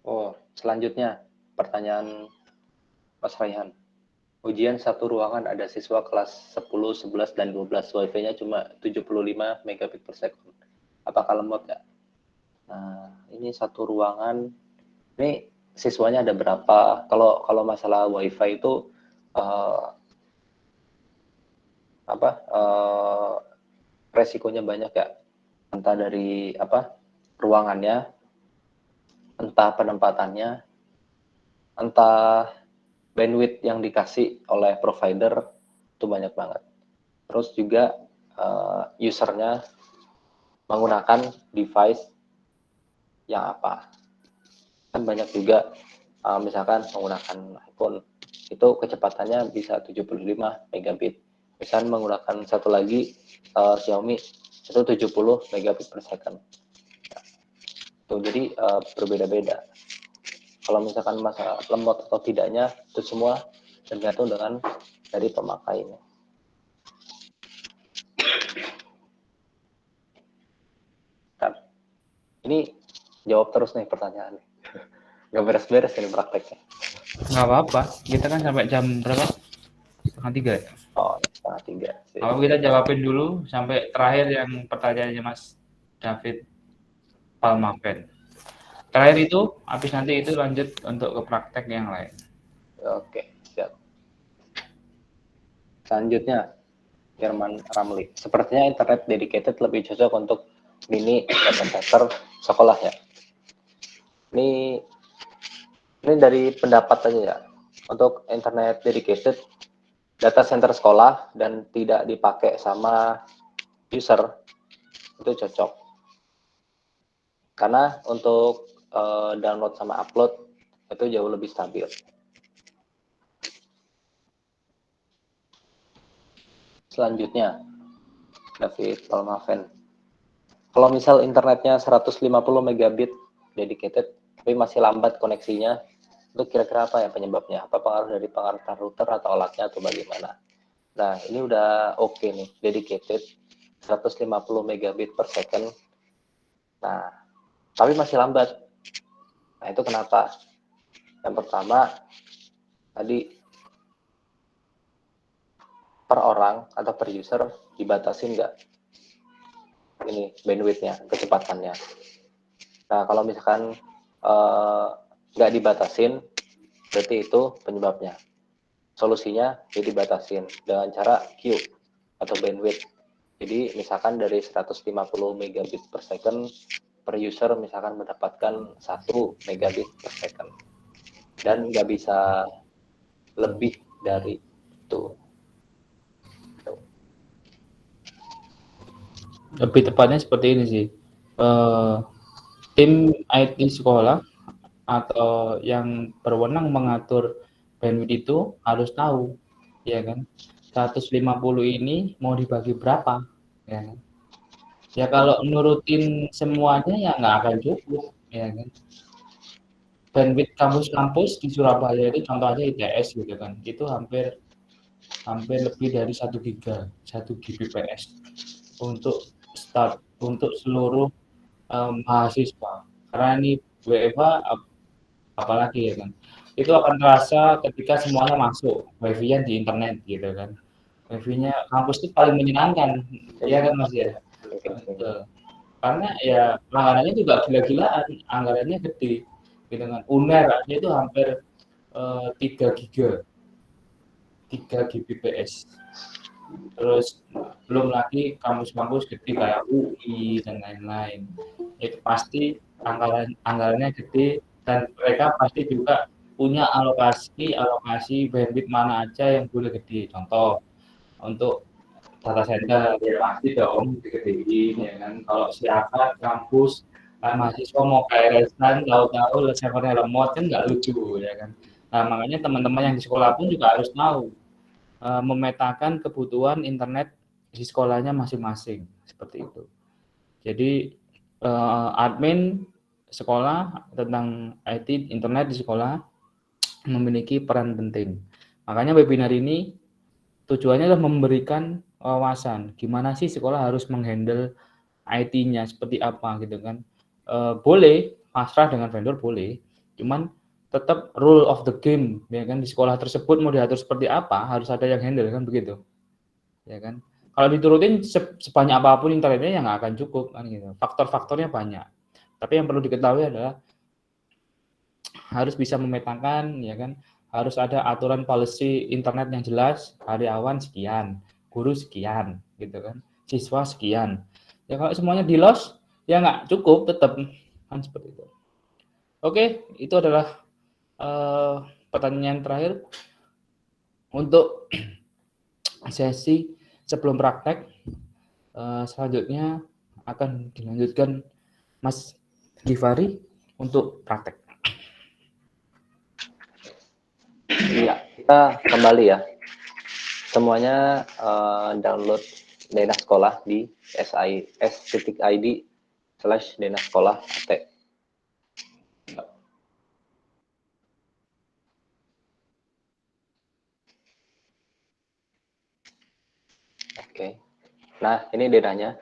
Oh, selanjutnya pertanyaan Mas Raihan. Ujian satu ruangan ada siswa kelas 10, 11, dan 12. Wifi-nya cuma 75 megabit per second. Apakah lemot ya? Nah, ini satu ruangan. Ini siswanya ada berapa? Kalau masalah Wifi itu resikonya banyak ya. Entah dari ruangannya, entah penempatannya, entah bandwidth yang dikasih oleh provider, itu banyak banget. Terus juga usernya menggunakan device yang apa. Kan banyak juga misalkan menggunakan iPhone, itu kecepatannya bisa 75 megabit. Misalkan menggunakan satu lagi Xiaomi, itu 70 megabit per second. Tuh, jadi berbeda-beda. Kalau misalkan masalah lemot atau tidaknya, itu semua tergantung dengan dari pemakainya. Nah, ini jawab terus nih pertanyaannya. Nggak beres-beres ini prakteknya. Nggak apa-apa, kita kan sampai jam berapa? 2:30 ya? Oh, 2:30. Kalau kita jawabin dulu sampai terakhir yang pertanyaannya Mas David Palmaven. Terakhir itu, habis nanti itu lanjut untuk ke praktek yang lain. Oke, siap. Selanjutnya, Firman Ramli. Sepertinya internet dedicated lebih cocok untuk mini data center sekolah ya. Ini dari pendapat aja ya. Untuk internet dedicated data center sekolah dan tidak dipakai sama user, itu cocok. Karena untuk download sama upload itu jauh lebih stabil. Selanjutnya, David Palmaven. Kalau misal internetnya 150 megabit dedicated, tapi masih lambat koneksinya, itu kira-kira apa ya penyebabnya? Apa pengaruh dari pengeretan router atau alatnya atau bagaimana? Nah, ini udah oke nih, dedicated 150 megabit per second. Nah, tapi masih lambat. Nah, itu kenapa? Yang pertama, tadi per orang atau per user dibatasin nggak? Ini bandwidth-nya, kecepatannya. Nah, kalau misalkan nggak dibatasin, berarti itu penyebabnya. Solusinya ya dibatasin dengan cara Q atau bandwidth. Jadi misalkan dari 150 megabit per second per user misalkan mendapatkan 1 megabit per second. Dan nggak bisa lebih dari itu. Lebih tepatnya seperti ini sih. Tim IT sekolah atau yang berwenang mengatur bandwidth itu harus tahu, ya kan? 150 ini mau dibagi berapa, ya kan? Ya kalau nurutin semuanya ya nggak akan cukup, ya kan? Bandwidth kampus-kampus di Surabaya itu contohnya ITS gitu kan, itu hampir hampir lebih dari 1 Gbps untuk untuk seluruh mahasiswa. Karena ini WFH apalagi ya kan. Itu akan terasa ketika semuanya masuk, wifi-nya di internet gitu kan. Wifi-nya kampus itu paling menyenangkan, ya kan Mas ya? Karena ya langganannya juga gila-gilaan, anggarannya gede gitu kan. UNER aja itu hampir 3 Gbps. Terus belum lagi kampus-kampus gede kayak UI dan lain-lain. Itu pasti anggarannya gede dan mereka pasti juga punya alokasi bandwidth mana aja yang boleh gede. Contoh untuk data center ya pasti dong digedein ya kan. Kalau siapa kampus mahasiswa mau KRS-an tahu-tahu servernya lemot kan nggak lucu ya kan. Nah makanya teman-teman yang di sekolah pun juga harus tahu memetakan kebutuhan internet di sekolahnya masing-masing seperti itu. Jadi admin sekolah tentang IT internet di sekolah memiliki peran penting. Makanya webinar ini tujuannya adalah memberikan wawasan gimana sih sekolah harus menghandle IT-nya seperti apa gitu kan. Boleh pasrah dengan vendor boleh, cuman tetap rule of the game ya kan, di sekolah tersebut mau diatur seperti apa harus ada yang handle kan begitu ya kan. Kalau diturutin sebanyak apapun internetnya ya nggak akan cukup kan gitu, faktor-faktornya banyak. Tapi yang perlu diketahui adalah harus bisa memetakan ya kan, harus ada aturan policy internet yang jelas, karyawan sekian, guru sekian gitu kan, siswa sekian. Ya kalau semuanya di loss ya nggak cukup tetap kan seperti itu. Oke, itu adalah pertanyaan terakhir untuk sesi sebelum praktek. Selanjutnya akan dilanjutkan Mas Givari untuk praktek. Iya, kita kembali ya. Semuanya download Dena Sekolah di sis.id/denasekolah.at. Oke. Nah, ini denahnya.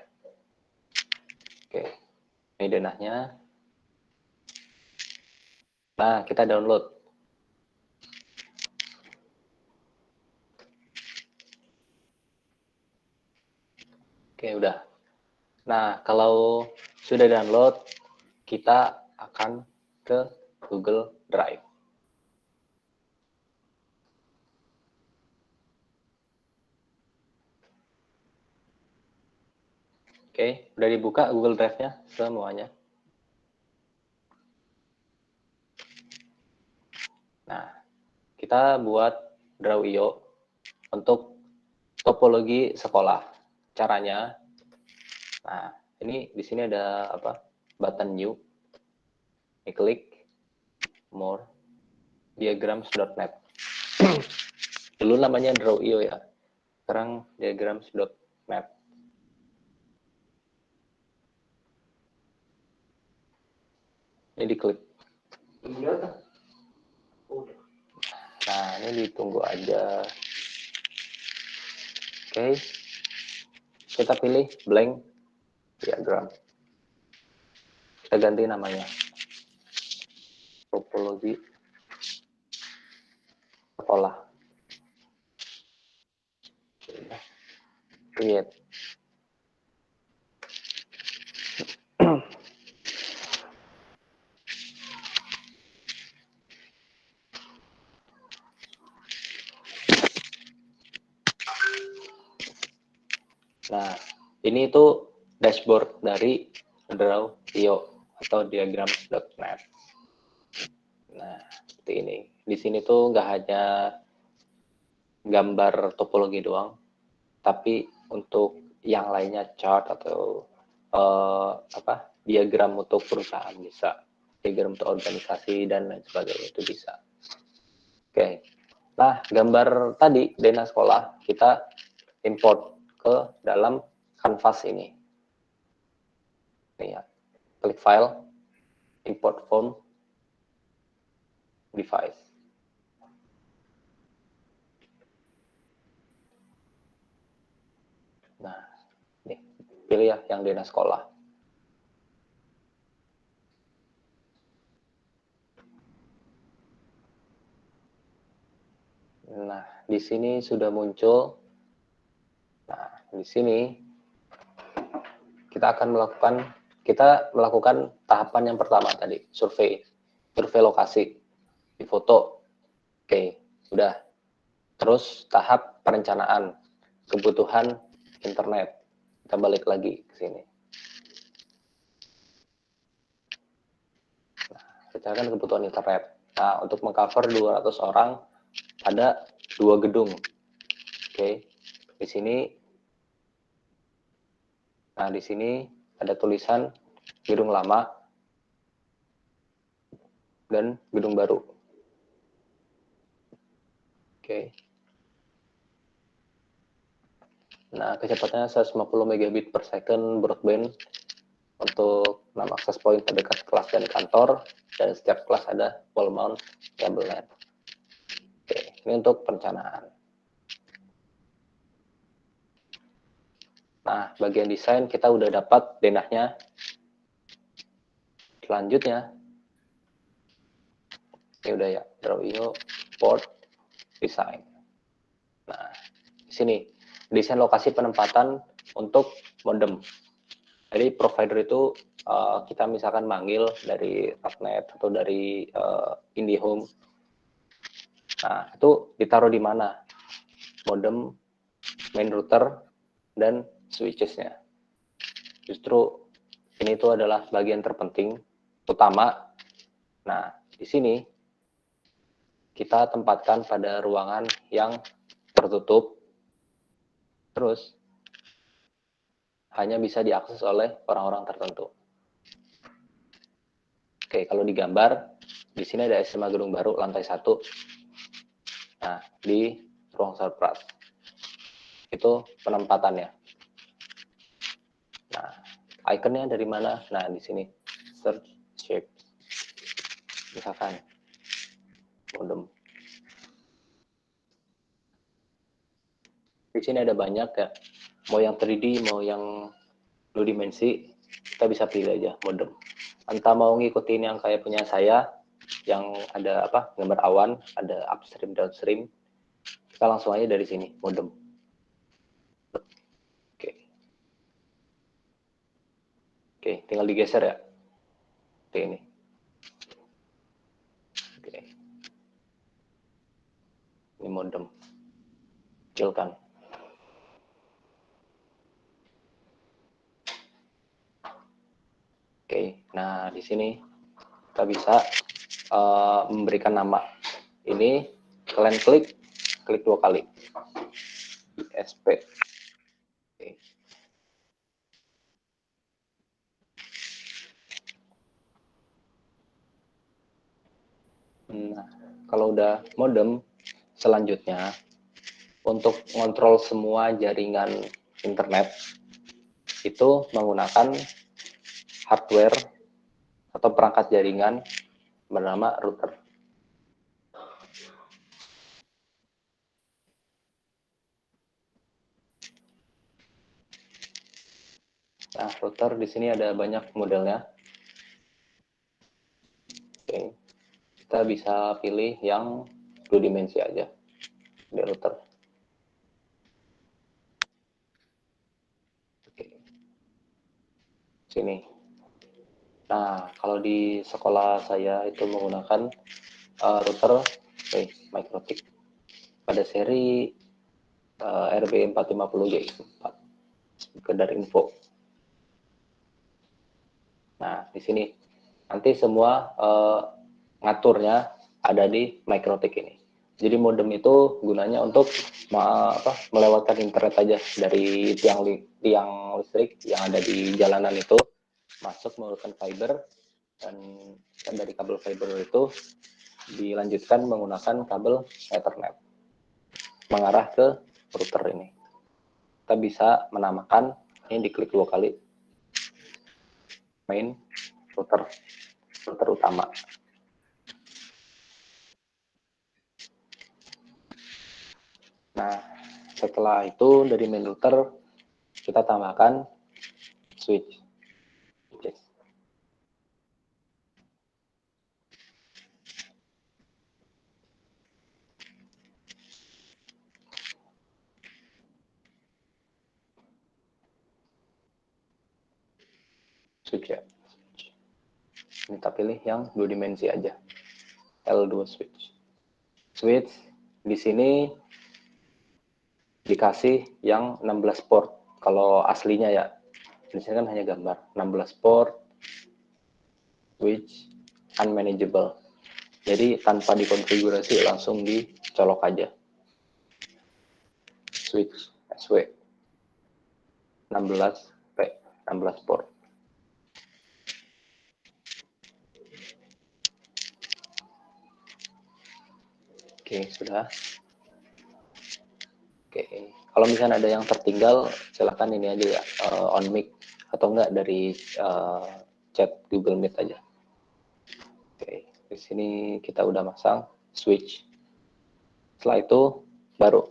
Oke. Ini denahnya. Nah, kita download. Oke, udah. Nah, kalau sudah download, kita akan ke Google Drive. Oke, udah dibuka Google Drive-nya semuanya. Nah, kita buat Draw.io untuk topologi sekolah. Caranya, nah ini di sini ada apa? Button new. Ini klik more diagrams.net. Dulu namanya Draw.io ya. Sekarang diagrams.net. Ini diklik. Nah, ini ditunggu aja. Oke. Kita pilih blank diagram. Kita ganti namanya. Topologi sekolah. Create. Nah, ini itu dashboard dari Draw.io atau diagrams.net. Nah, seperti ini. Di sini tuh nggak hanya gambar topologi doang, tapi untuk yang lainnya chart atau diagram untuk perusahaan bisa, diagram untuk organisasi dan lain sebagainya itu bisa. Oke. Nah, gambar tadi Dena Sekolah kita import ke dalam kanvas ini. Nih ya, klik file, import form, device. Nah, nih, pilih ya yang dana sekolah. Nah, di sini sudah muncul. Nah, di sini kita melakukan tahapan yang pertama tadi, survei lokasi, di foto. Oke, udah. Terus tahap perencanaan, kebutuhan internet. Kita balik lagi ke sini. Rencanakan kebutuhan internet. Nah, untuk mengcover 200 orang ada 2 gedung. Oke. Di sini ada tulisan gedung lama dan gedung baru. Oke. Nah, kecepatannya 150 megabit per second broadband untuk 6 akses point terdekat kelas dan kantor, dan setiap kelas ada wall mount cable LAN. Oke, ini untuk perencanaan. Nah, bagian desain kita udah dapat denahnya. Selanjutnya, ini udah ya, drawing port design. Nah, di sini desain lokasi penempatan untuk modem. Jadi provider itu kita misalkan manggil dari Topnet atau dari IndiHome. Nah, itu ditaruh di mana? Modem, main router, dan switches-nya. Justru ini itu adalah bagian terpenting, utama. Nah, di sini kita tempatkan pada ruangan yang tertutup, terus hanya bisa diakses oleh orang-orang tertentu. Oke, kalau digambar, di sini ada SMA Gedung Baru, lantai 1. Nah, di ruang surprise. Itu penempatannya. Nah, ikonnya dari mana? Nah, di sini. Search shape. Misalkan, modem. Di sini ada banyak ya. Mau yang 3D, mau yang 2 dimensi, kita bisa pilih aja modem. Entah mau ngikutin yang kayak punya saya, yang ada gambar awan, ada upstream, downstream, kita langsung aja dari sini, modem. Oke, tinggal digeser ya. Oke, ini. Oke. Ini modem. Kecilkan. Oke, nah di sini kita bisa memberikan nama. Ini kalian klik 2 kali. ISP. Oke. Nah, kalau udah modem, selanjutnya untuk mengontrol semua jaringan internet itu menggunakan hardware atau perangkat jaringan bernama router. Nah, router di sini ada banyak modelnya. Oke. Kita bisa pilih yang 2 dimensi aja di router. Oke. Sini. Nah, kalau di sekolah saya itu menggunakan router Microtik pada seri RB450G4. Sekedar info. Nah, di sini nanti semua ngaturnya ada di Microtik ini. Jadi modem itu gunanya untuk melewatkan internet aja dari tiang listrik yang ada di jalanan itu, masuk menggunakan fiber, dan dari kabel fiber itu dilanjutkan menggunakan kabel Ethernet mengarah ke router ini. Kita bisa menamakan, ini diklik 2 kali, main router utama. Nah, setelah itu dari main router kita tambahkan switch. Switch ya. Kita pilih yang 2 dimensi aja. L2 switch. Switch di sini dikasih yang 16 port. Kalau aslinya ya, di sini kan hanya gambar 16 port, switch unmanageable. Jadi tanpa dikonfigurasi langsung dicolok aja. Switch SW 16 P 16 port. Oke, sudah. Oke, kalau misalnya ada yang tertinggal, silakan ini aja ya, on mic atau enggak dari chat Google Meet aja. Oke, di sini kita udah masang switch. Setelah itu baru.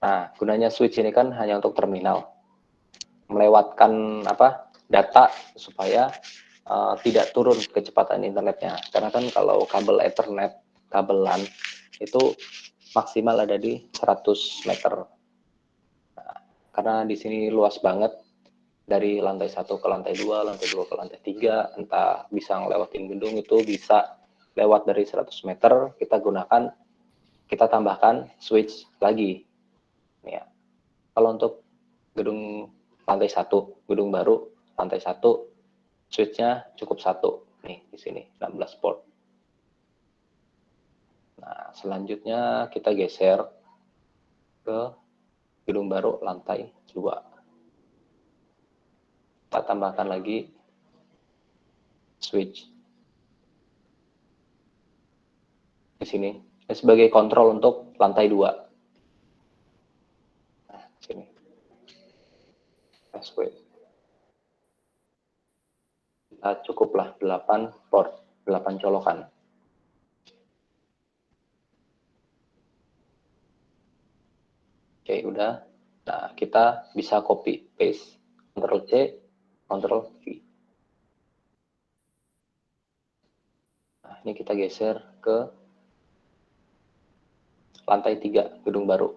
Nah, gunanya switch ini kan hanya untuk terminal, melewatkan data supaya tidak turun kecepatan internetnya. Karena kan kalau kabel Ethernet, kabel LAN itu maksimal ada di 100 meter. Nah, karena di sini luas banget, dari lantai 1 ke lantai 2, lantai 2 ke lantai 3, entah bisa ngelewatin gedung itu bisa lewat dari 100 meter, kita tambahkan switch lagi. Ya. Kalau untuk gedung lantai 1, gedung baru, lantai 1, switch-nya cukup 1. Nih, di sini, 16 port. Nah, selanjutnya kita geser ke gedung baru lantai 2. Kita tambahkan lagi switch di sini. Ini sebagai kontrol untuk lantai 2. Nah, sini. SW. Nah, cukuplah 8 port, 8 colokan. Oke, udah. Nah, kita bisa copy paste, Ctrl C, Ctrl V. Nah, ini kita geser ke lantai 3, gedung baru.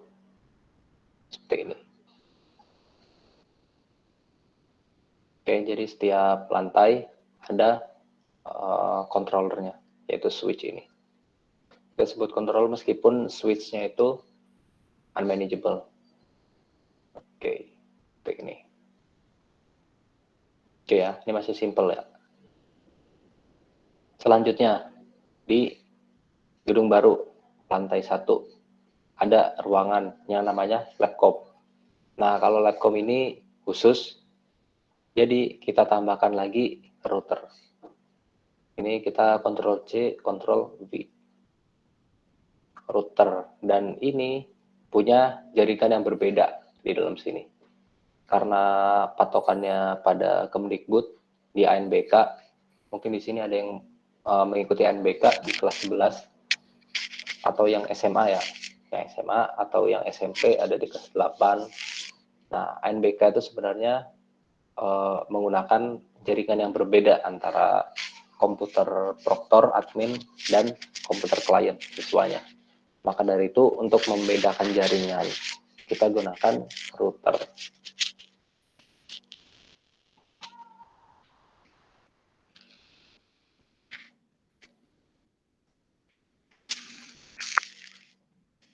Seperti ini. Oke, jadi setiap lantai ada controllernya, yaitu switch ini. Kita sebut control meskipun switch-nya itu unmanageable. Oke, seperti ini. Oke ya, ini masih simple ya. Selanjutnya, di gedung baru, lantai 1, ada ruangan yang namanya labcom. Nah, kalau labcom ini khusus, jadi kita tambahkan lagi router. Ini kita Ctrl C, Ctrl V. Router. Dan ini punya jaringan yang berbeda di dalam sini. Karena patokannya pada Kemdikbud di ANBK, mungkin di sini ada yang mengikuti ANBK di kelas 11 atau yang SMA ya. Yang SMA atau yang SMP ada di kelas 8. Nah, ANBK itu sebenarnya menggunakan jaringan yang berbeda antara komputer proktor, admin, dan komputer klien siswanya. Maka dari itu, untuk membedakan jaringan, kita gunakan router.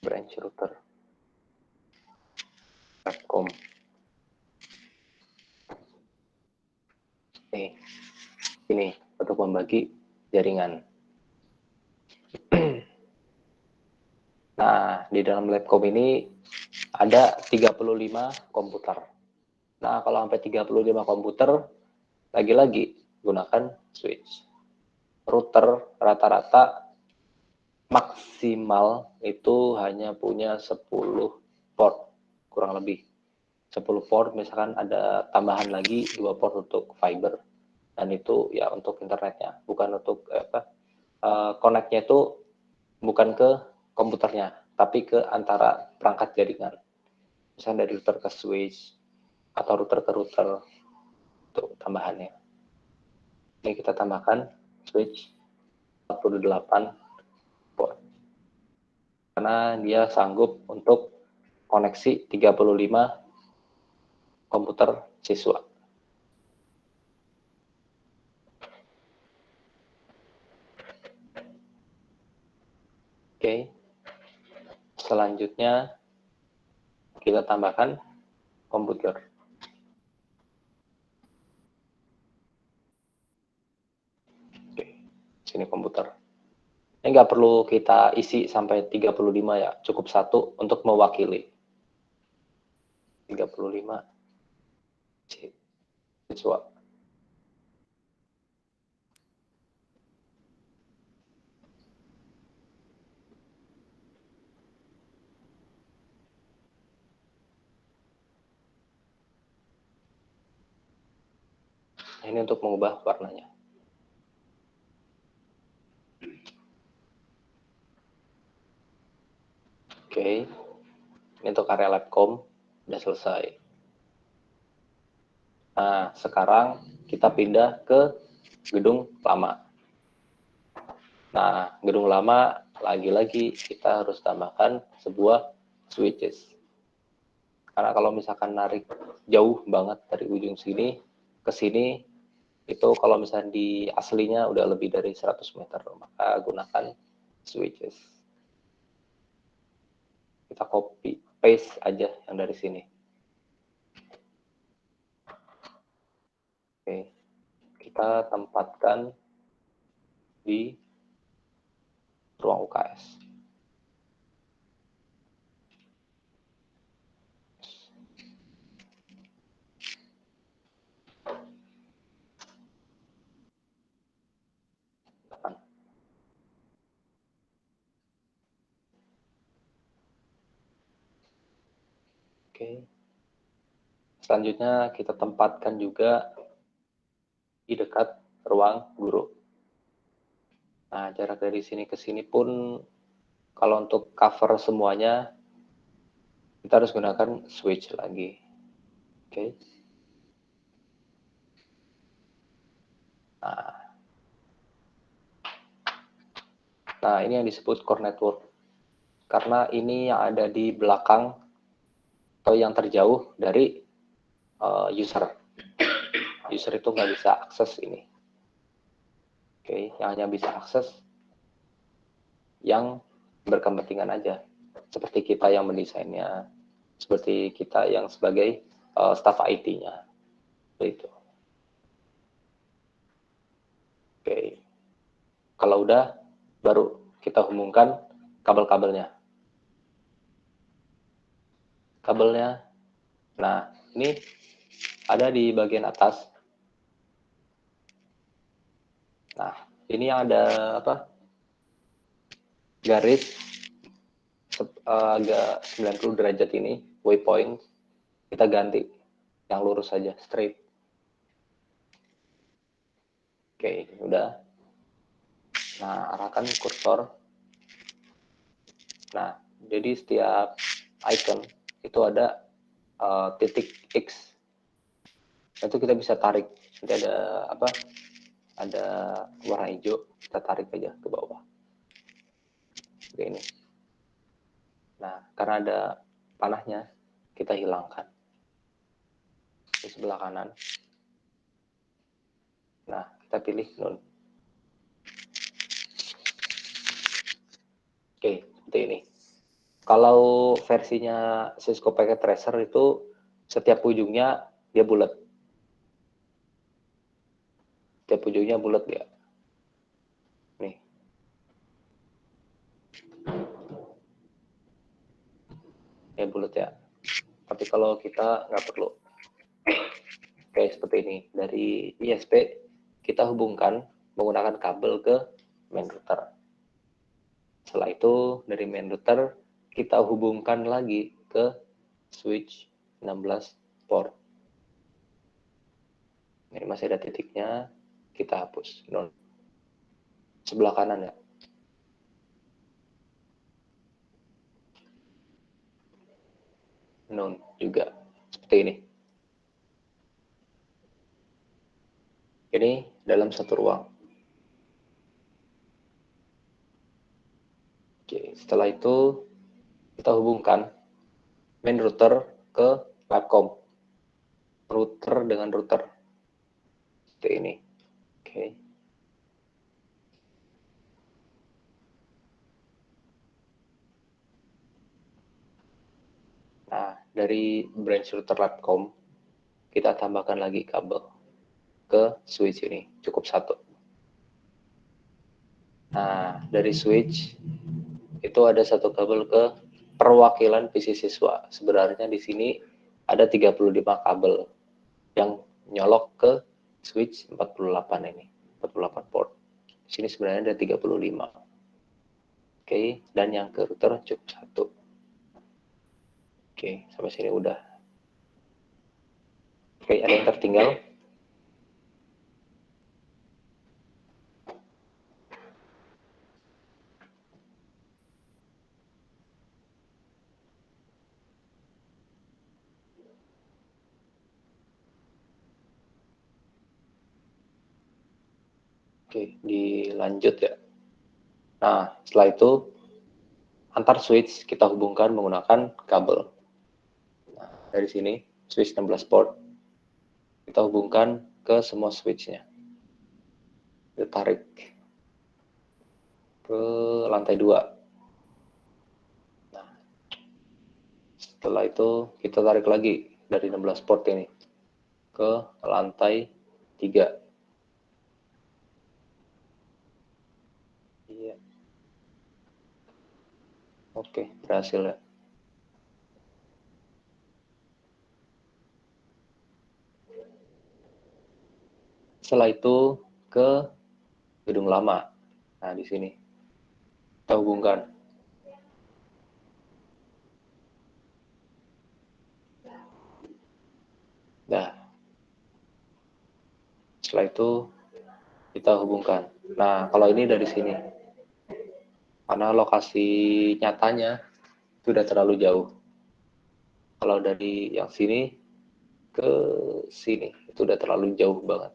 Branch router. Labcom. Ini untuk membagi jaringan. Nah, di dalam labcom ini ada 35 komputer. Nah, kalau sampai 35 komputer, lagi-lagi gunakan switch. Router rata-rata maksimal itu hanya punya 10 port, kurang lebih. 10 port, misalkan ada tambahan lagi 2 port untuk fiber. Dan itu ya untuk internetnya, bukan untuk connect-nya itu bukan ke komputernya, tapi ke antara perangkat jaringan. Misalnya dari router ke switch, atau router ke router untuk tambahannya. Ini kita tambahkan switch 48 port karena dia sanggup untuk koneksi 35 komputer siswa. Oke. Selanjutnya kita tambahkan komputer. Oke. Sini komputer. Ini nggak perlu kita isi sampai 35 ya, cukup satu untuk mewakili. 35 siswa. Ini untuk mengubah warnanya. Oke, ini untuk area Labcom udah selesai. Nah, sekarang kita pindah ke gedung lama. Nah, gedung lama lagi-lagi kita harus tambahkan sebuah switches. Karena kalau misalkan narik jauh banget dari ujung sini ke sini, itu kalau misalnya di aslinya udah lebih dari 100 meter, maka gunakan switches. Kita copy paste aja yang dari sini. Oke, kita tempatkan di ruang UKS. Oke. Selanjutnya kita tempatkan juga di dekat ruang guru. Nah, jarak dari sini ke sini pun kalau untuk cover semuanya kita harus gunakan switch lagi. Oke. Nah, ini yang disebut core network. Karena ini yang ada di belakang atau yang terjauh dari user. User itu nggak bisa akses ini. Oke, yang hanya bisa akses yang berkepentingan aja. Seperti kita yang mendesainnya, seperti kita yang sebagai staff IT-nya. Itu. Oke. Kalau udah, baru kita hubungkan kabel-kabelnya. Kabelnya, nah ini ada di bagian atas. Nah, ini yang ada apa? Garis agak 90 derajat ini, waypoint, kita ganti yang lurus saja, straight. Oke, udah. Nah, arahkan kursor. Nah, jadi setiap icon itu ada titik X. Itu kita bisa tarik. Nanti ada apa? Ada warna hijau, kita tarik aja ke bawah. Oke, ini. Nah, karena ada panahnya, kita hilangkan. Di sebelah kanan. Nah, kita pilih none. Oke, seperti ini. Kalau versinya Cisco Packet Tracer itu setiap ujungnya dia bulat. Setiap ujungnya bulat ya. Nih. Ya bulat ya. Tapi kalau kita nggak perlu. Oke, seperti ini. Dari ISP kita hubungkan menggunakan kabel ke main router. Setelah itu dari main router kita hubungkan lagi ke switch 16 port. Ini masih ada titiknya, kita hapus. Non. Sebelah kanan ya. Non juga seperti ini. ini dalam satu ruang. Oke, setelah itu kita hubungkan main router ke labcom. Router dengan router. Seperti ini. Oke. Nah, dari branch router labcom, kita tambahkan lagi kabel ke switch ini. Cukup satu. Nah, dari switch itu ada satu kabel ke perwakilan PC siswa. Sebenarnya di sini ada 35 kabel yang nyolok ke switch 48 ini, 48 port. Di sini sebenarnya ada 35. Oke, dan yang ke router cukup satu. Oke, sampai sini udah. Oke, ada yang tertinggal? Oke, dilanjut ya. Nah, setelah itu antar switch kita hubungkan menggunakan kabel. Nah, dari sini switch 16 port kita hubungkan ke semua switchnya. Kita tarik ke lantai 2. Nah, setelah itu kita tarik lagi dari 16 port ini ke lantai 3. Iya. Oke, berhasil ya. Setelah itu ke gedung lama. Nah, di sini kita hubungkan. Nah, setelah itu kita hubungkan. Nah, kalau ini dari sini, karena lokasi nyatanya sudah terlalu jauh. Kalau dari yang sini ke sini, itu udah terlalu jauh banget.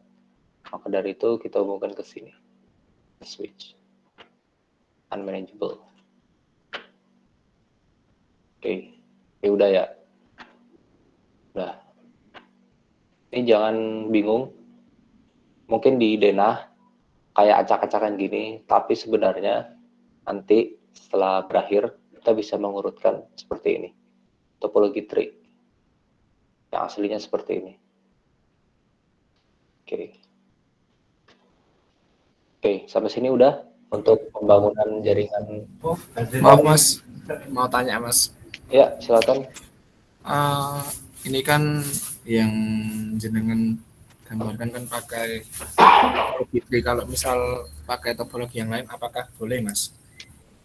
Maka dari itu kita hubungkan ke sini. Switch. Unmanageable. Oke, ini udah ya. Udah. Ini jangan bingung. Mungkin di denah kayak acak-acakan gini, tapi sebenarnya nanti setelah berakhir kita bisa mengurutkan seperti ini. Topologi tree. Yang aslinya seperti ini. Oke, sampai sini udah untuk pembangunan jaringan. Oh, maaf Mas, mau tanya Mas. Ya, silakan. Ini kan yang jenengan gambarkan kan pakai topologi tree. Kalau misal pakai topologi yang lain, apakah boleh Mas?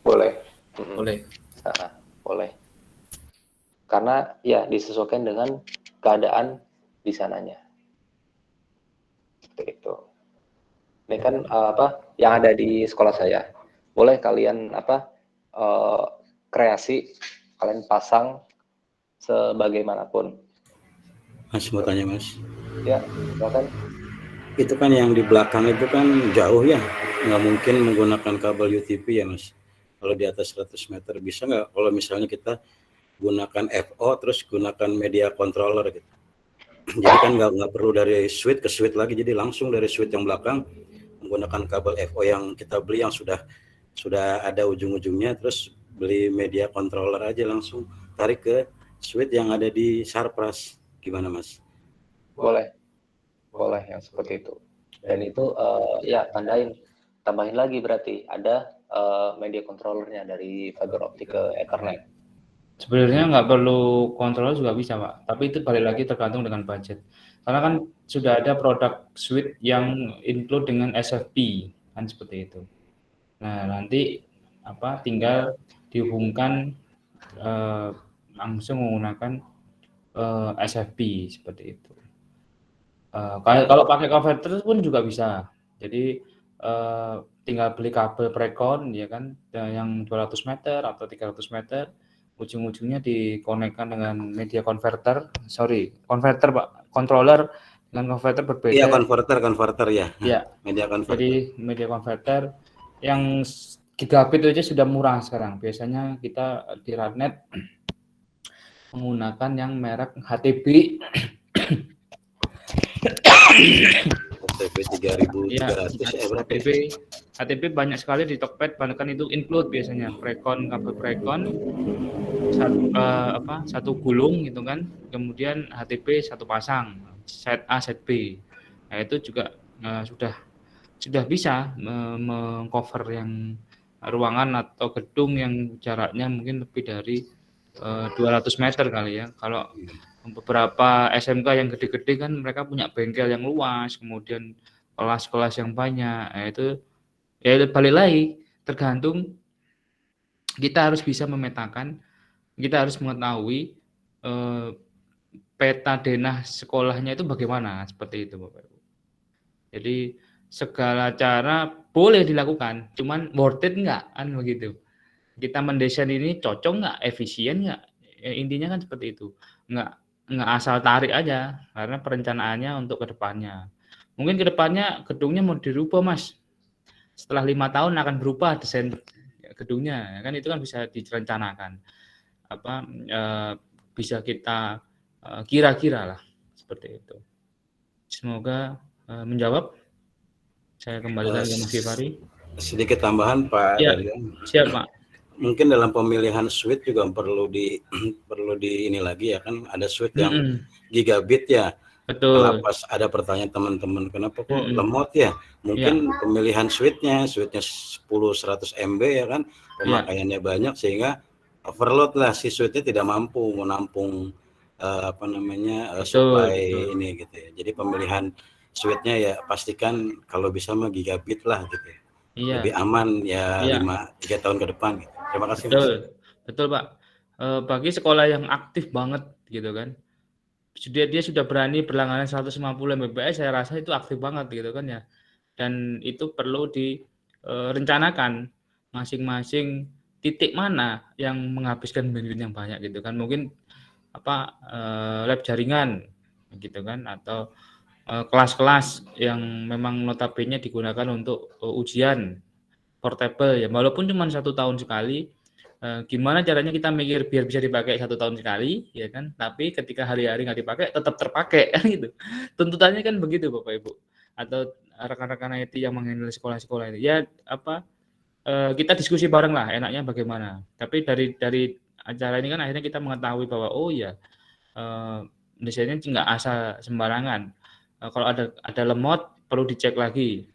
Boleh. Boleh. Nah, boleh. Karena ya disesuaikan dengan keadaan di sananya. Seperti itu. Ini kan yang ada di sekolah saya. Boleh kalian kreasi, kalian pasang sebagaimanapun. Mas mau tanya Mas. Ya, silakan. Itu kan yang di belakang itu kan jauh ya, nggak mungkin menggunakan kabel UTP ya Mas. Kalau di atas 100 meter bisa nggak? Kalau misalnya kita gunakan FO terus gunakan media controller gitu. Jadi kan nggak perlu dari switch ke switch lagi, jadi langsung dari switch yang belakang menggunakan kabel FO yang kita beli yang sudah ada ujung-ujungnya, terus beli media controller aja langsung tarik ke switch yang ada di Sarpras. Gimana Mas? Boleh yang seperti itu. Dan itu ya tambahin lagi berarti ada media controllernya dari fiber optik ke Ethernet. Sebenarnya nggak perlu controller juga bisa Pak, tapi itu balik lagi tergantung dengan budget. Karena kan sudah ada produk switch yang include dengan SFP kan seperti itu. Nah nanti tinggal dihubungkan langsung menggunakan SFP seperti itu. Kalau pakai converter pun juga bisa. Jadi tinggal beli kabel precon ya kan, yang 200 meter atau 300 meter, ujung-ujungnya dikonekkan dengan media controller LAN converter Iya, berbeda. konverter ya. Ya, Media converter. jadi media converter yang gigabit aja sudah murah sekarang. Biasanya kita di Radnet menggunakan yang merek HTB. HTP 3300 Ya, ya berapa ya? HTB banyak sekali di Tokped, bahkan itu include biasanya Precon, kabel Precon, satu gulung gitu kan, kemudian HTB satu pasang, set A, set B. Nah, itu juga sudah bisa mengcover yang ruangan atau gedung yang jaraknya mungkin lebih dari 200 meter kali ya. Kalau beberapa SMK yang gede-gede kan mereka punya bengkel yang luas, kemudian kelas-kelas yang banyak. Nah, itu ya balik lagi tergantung, kita harus bisa memetakan, kita harus mengetahui peta denah sekolahnya itu bagaimana, seperti itu Bapak Ibu. Jadi segala cara boleh dilakukan, cuman worth it enggak, kan begitu. Kita mendesain ini cocok nggak, efisien nggak, ya, intinya kan seperti itu. Nggak asal tarik aja, karena perencanaannya untuk kedepannya. Mungkin kedepannya gedungnya mau dirubah Mas, setelah 5 tahun akan berubah desain gedungnya, kan itu kan bisa direncanakan, bisa kita kira-kira lah, seperti itu. Semoga menjawab. Saya kembalikan ke Mas Gifari. Sedikit tambahan Pak Ya, Daryan. siap Pak. Mungkin dalam pemilihan switch juga perlu di ini lagi ya, kan ada switch yang gigabit ya. Betul. Kenapa ada pertanyaan teman-teman, kenapa kok lemot ya? Mungkin pemilihan switchnya 10 100 MB ya kan, pemakaiannya banyak sehingga overload lah, si switchnya tidak mampu menampung supply ini gitu ya. Jadi pemilihan switchnya ya pastikan kalau bisa mah gigabit lah gitu ya. Iya. Lebih aman ya 3 tahun ke depan gitu. Terima kasih. Betul Pak. Bagi sekolah yang aktif banget gitu kan, dia sudah berani berlangganan 150 Mbps, saya rasa itu aktif banget gitu kan ya. Dan itu perlu direncanakan masing-masing titik mana yang menghabiskan bandwidth yang banyak gitu kan. Mungkin lab jaringan gitu kan, atau kelas-kelas yang memang notabene digunakan untuk ujian portable ya, walaupun cuma 1 tahun sekali. Gimana caranya kita mikir biar bisa dipakai 1 tahun sekali ya kan, tapi ketika hari-hari nggak dipakai tetap terpakai kan gitu. Tuntutannya kan begitu Bapak Ibu, atau rekan-rekan IT yang menghandle sekolah-sekolah ini ya, kita diskusi bareng lah enaknya bagaimana. Tapi dari acara ini kan akhirnya kita mengetahui bahwa oh ya, desainnya nggak asal sembarangan. Kalau ada lemot perlu dicek lagi.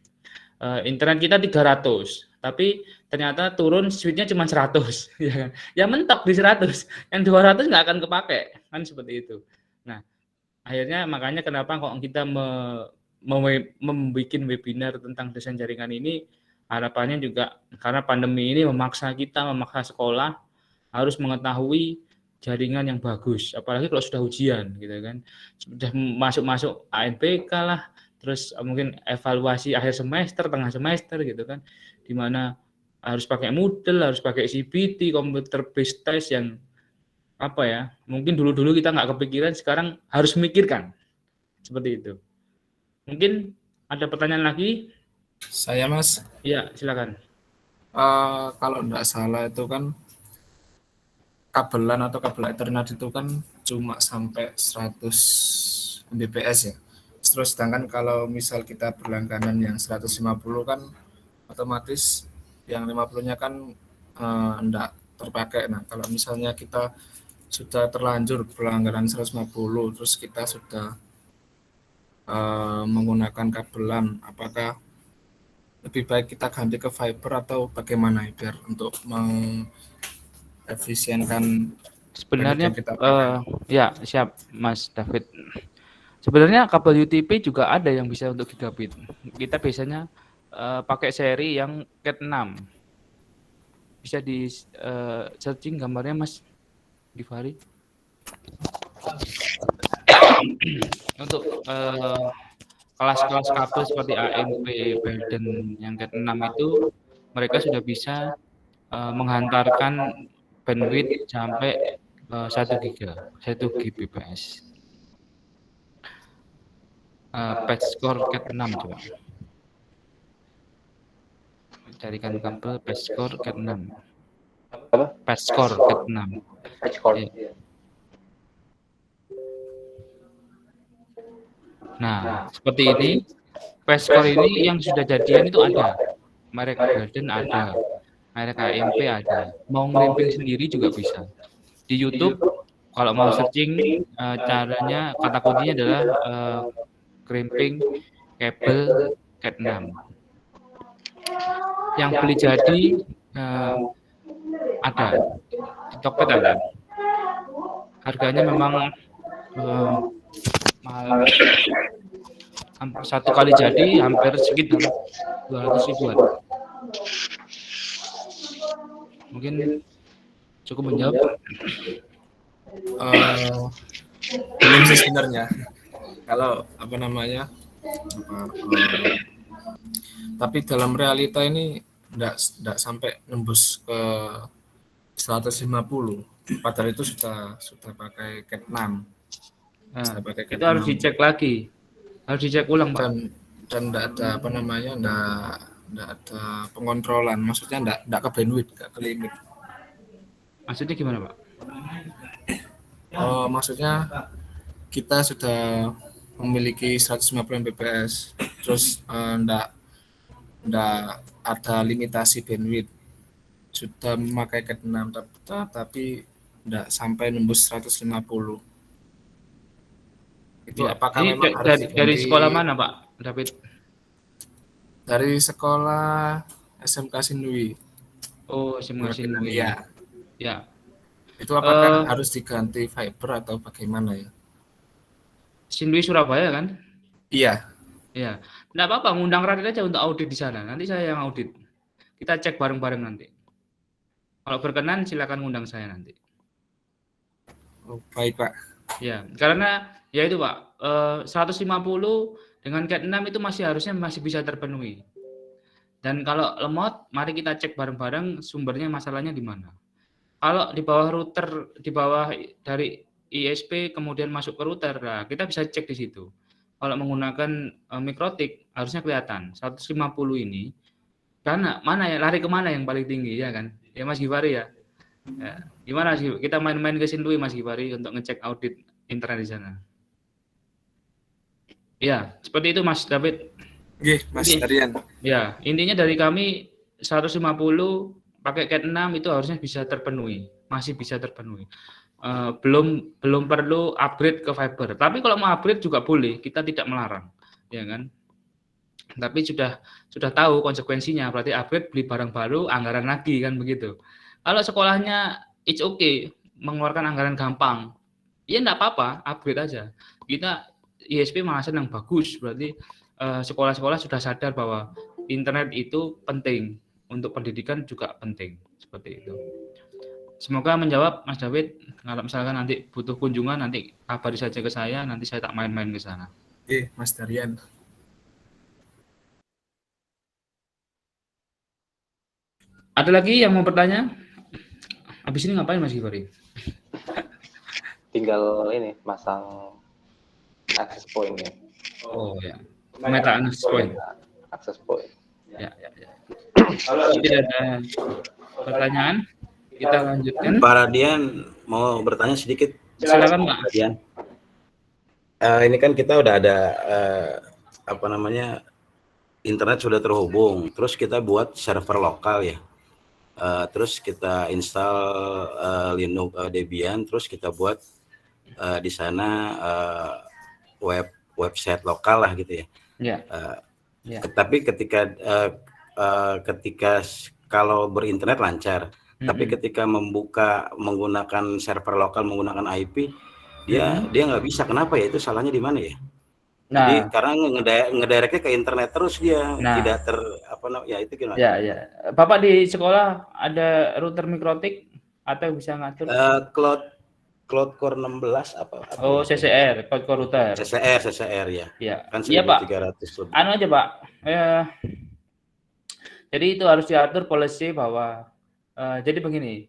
Internet kita 300, tapi ternyata turun switch-nya cuma 100 ya kan. Ya mentok di 100, yang 200 nggak akan kepake, kan seperti itu. Nah, akhirnya makanya kenapa kok kita membuat webinar tentang desain jaringan ini, harapannya juga karena pandemi ini memaksa sekolah harus mengetahui jaringan yang bagus, apalagi kalau sudah ujian gitu kan. Sudah masuk ANPK lah, terus mungkin evaluasi akhir semester, tengah semester gitu kan, di mana harus pakai Moodle, harus pakai CBT, computer based test yang mungkin dulu kita nggak kepikiran, sekarang harus memikirkan seperti itu. Mungkin ada pertanyaan lagi? Saya Mas. Iya, silakan. Kalau nggak salah itu kan kabelan atau kabel Ethernet itu kan cuma sampai 100 Mbps ya. Terus sedangkan kalau misal kita berlangganan yang 150 kan otomatis yang 50-nya kan enggak terpakai. Nah, kalau misalnya kita sudah terlanjur berlangganan 150 terus kita sudah menggunakan kabelan, apakah lebih baik kita ganti ke fiber atau bagaimana biar untuk efisienkan sebenarnya ya siap Mas David. Sebenarnya kabel UTP juga ada yang bisa untuk gigabit. Kita biasanya pakai seri yang Cat 6. Bisa di searching gambarnya Mas Gifari. Untuk kelas-kelas kabel seperti AMP, Belden yang Cat 6 itu mereka sudah bisa menghantarkan bandwidth sampai 1 Gbps. patch score Cat 6 coba. Carikan kabel patch score Cat 6. Apa? Patch score Cat 6. Patch cord. Iya. Nah, seperti ini. Patch score ini yang sudah jadian itu ada. Merek Garden ada. Merek AMP ada. Mau ngerimping sendiri juga bisa. Di YouTube kalau mau searching caranya kata kuncinya adalah crimping kabel Cat 6. Yang beli jadi ada di Tokped ada. Harganya memang mahal. Satu kali jadi hampir sekitar 200 ribuan. Mungkin cukup menjawab. Belum sih sebenarnya. Kalau apa namanya, tapi dalam realita ini enggak sampai nembus ke 150. Padahal itu sudah pakai Cat 6. Nah, itu harus dicek lagi. Harus dicek ulang, Pak. Dan enggak ada apa namanya, enggak ada pengontrolan. Maksudnya enggak ke bandwidth, enggak ke limit. Maksudnya gimana, Pak? Maksudnya kita sudah memiliki 150 Mbps, terus enggak ada limitasi bandwidth. Sudah memakai Cat 6 tapi enggak sampai nembus 150. Itu Ya. apakah Ini memang harus dari sekolah mana, Pak David? Dari sekolah SMK Sindui. Oh, SMK Sindui. Ya. Ya. Itu apakah harus diganti fiber atau bagaimana ya? Sindui Surabaya kan? Iya. Iya. Enggak apa-apa, ngundang Radit aja untuk audit di sana. Nanti saya yang audit. Kita cek bareng-bareng nanti. Kalau berkenan silakan ngundang saya nanti. Oh, baik, Pak. Ya, karena ya itu, Pak. 150 dengan Cat 6 itu masih bisa terpenuhi. Dan kalau lemot, mari kita cek bareng-bareng sumbernya masalahnya di mana. Kalau di bawah router, di bawah dari ISP kemudian masuk ke router, nah kita bisa cek di situ. Kalau menggunakan mikrotik harusnya kelihatan 150 ini karena mana ya, lari kemana yang paling tinggi ya kan? Ya Mas Givari ya. Ya. Gimana sih kita main-main ke Sindui Mas Givari untuk ngecek audit internet di sana? Ya, seperti itu Mas David. Oke, Mas Darian. Ya, intinya dari kami 150 pakai Cat 6 itu harusnya bisa terpenuhi, masih bisa terpenuhi. Belum perlu upgrade ke fiber. Tapi kalau mau upgrade juga boleh, kita tidak melarang, ya kan? Tapi sudah tahu konsekuensinya, berarti upgrade beli barang baru, anggaran lagi kan begitu. Kalau sekolahnya it's okay, mengeluarkan anggaran gampang, ya enggak apa-apa, upgrade aja. Kita ISP malah senang, bagus, berarti sekolah-sekolah sudah sadar bahwa internet itu penting, untuk pendidikan juga penting, seperti itu. Semoga menjawab Mas David. Kalau misalkan nanti butuh kunjungan, nanti kabari saja ke saya, nanti saya tak main-main ke sana. Oke, Mas Darian. Ada lagi yang mau bertanya? Habis ini ngapain Mas Givari? Tinggal ini masang access point ya. Oh ya, pemetaan access point. Access point. Ya. Kalau tidak ada pertanyaan, kita lanjutkan. Pak Radian mau bertanya sedikit. Silakan Pak. Radian. Ini kan kita udah ada internet sudah terhubung, terus kita buat server lokal ya. Terus kita install Linux Debian, terus kita buat di sana website lokal lah gitu ya. Ya. Tapi ketika kalau berinternet lancar, tapi ketika menggunakan server lokal menggunakan IP, dia nggak bisa. Kenapa ya? Itu salahnya di mana ya? Nah, jadi karena ngedirectnya ke internet terus dia tidak itu gimana? Ya. Bapak di sekolah ada router mikrotik atau bisa ngatur? Cloud Core 16 apa? Oh, CCR, Cloud Core router. CCR ya. Ya. Kan 1300 iya, Pak. lebih. Anu aja, Pak. Jadi itu harus diatur policy bahwa jadi begini.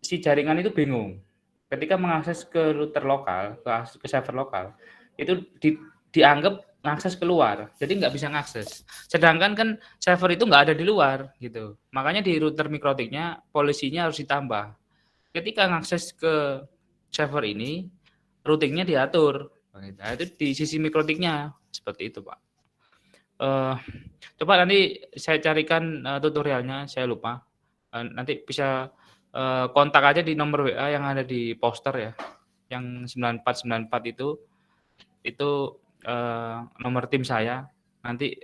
Si jaringan itu bingung. Ketika mengakses ke router lokal, ke server lokal, itu dianggap ngakses keluar, jadi nggak bisa ngakses. Sedangkan kan server itu nggak ada di luar gitu. Makanya di router mikrotiknya polisinya harus ditambah. Ketika ngakses ke server ini, routingnya diatur. Nah, itu di sisi mikrotiknya seperti itu, Pak. Coba nanti saya carikan tutorialnya, saya lupa. Nanti bisa kontak aja di nomor WA yang ada di poster ya, yang 9494 itu nomor tim saya. Nanti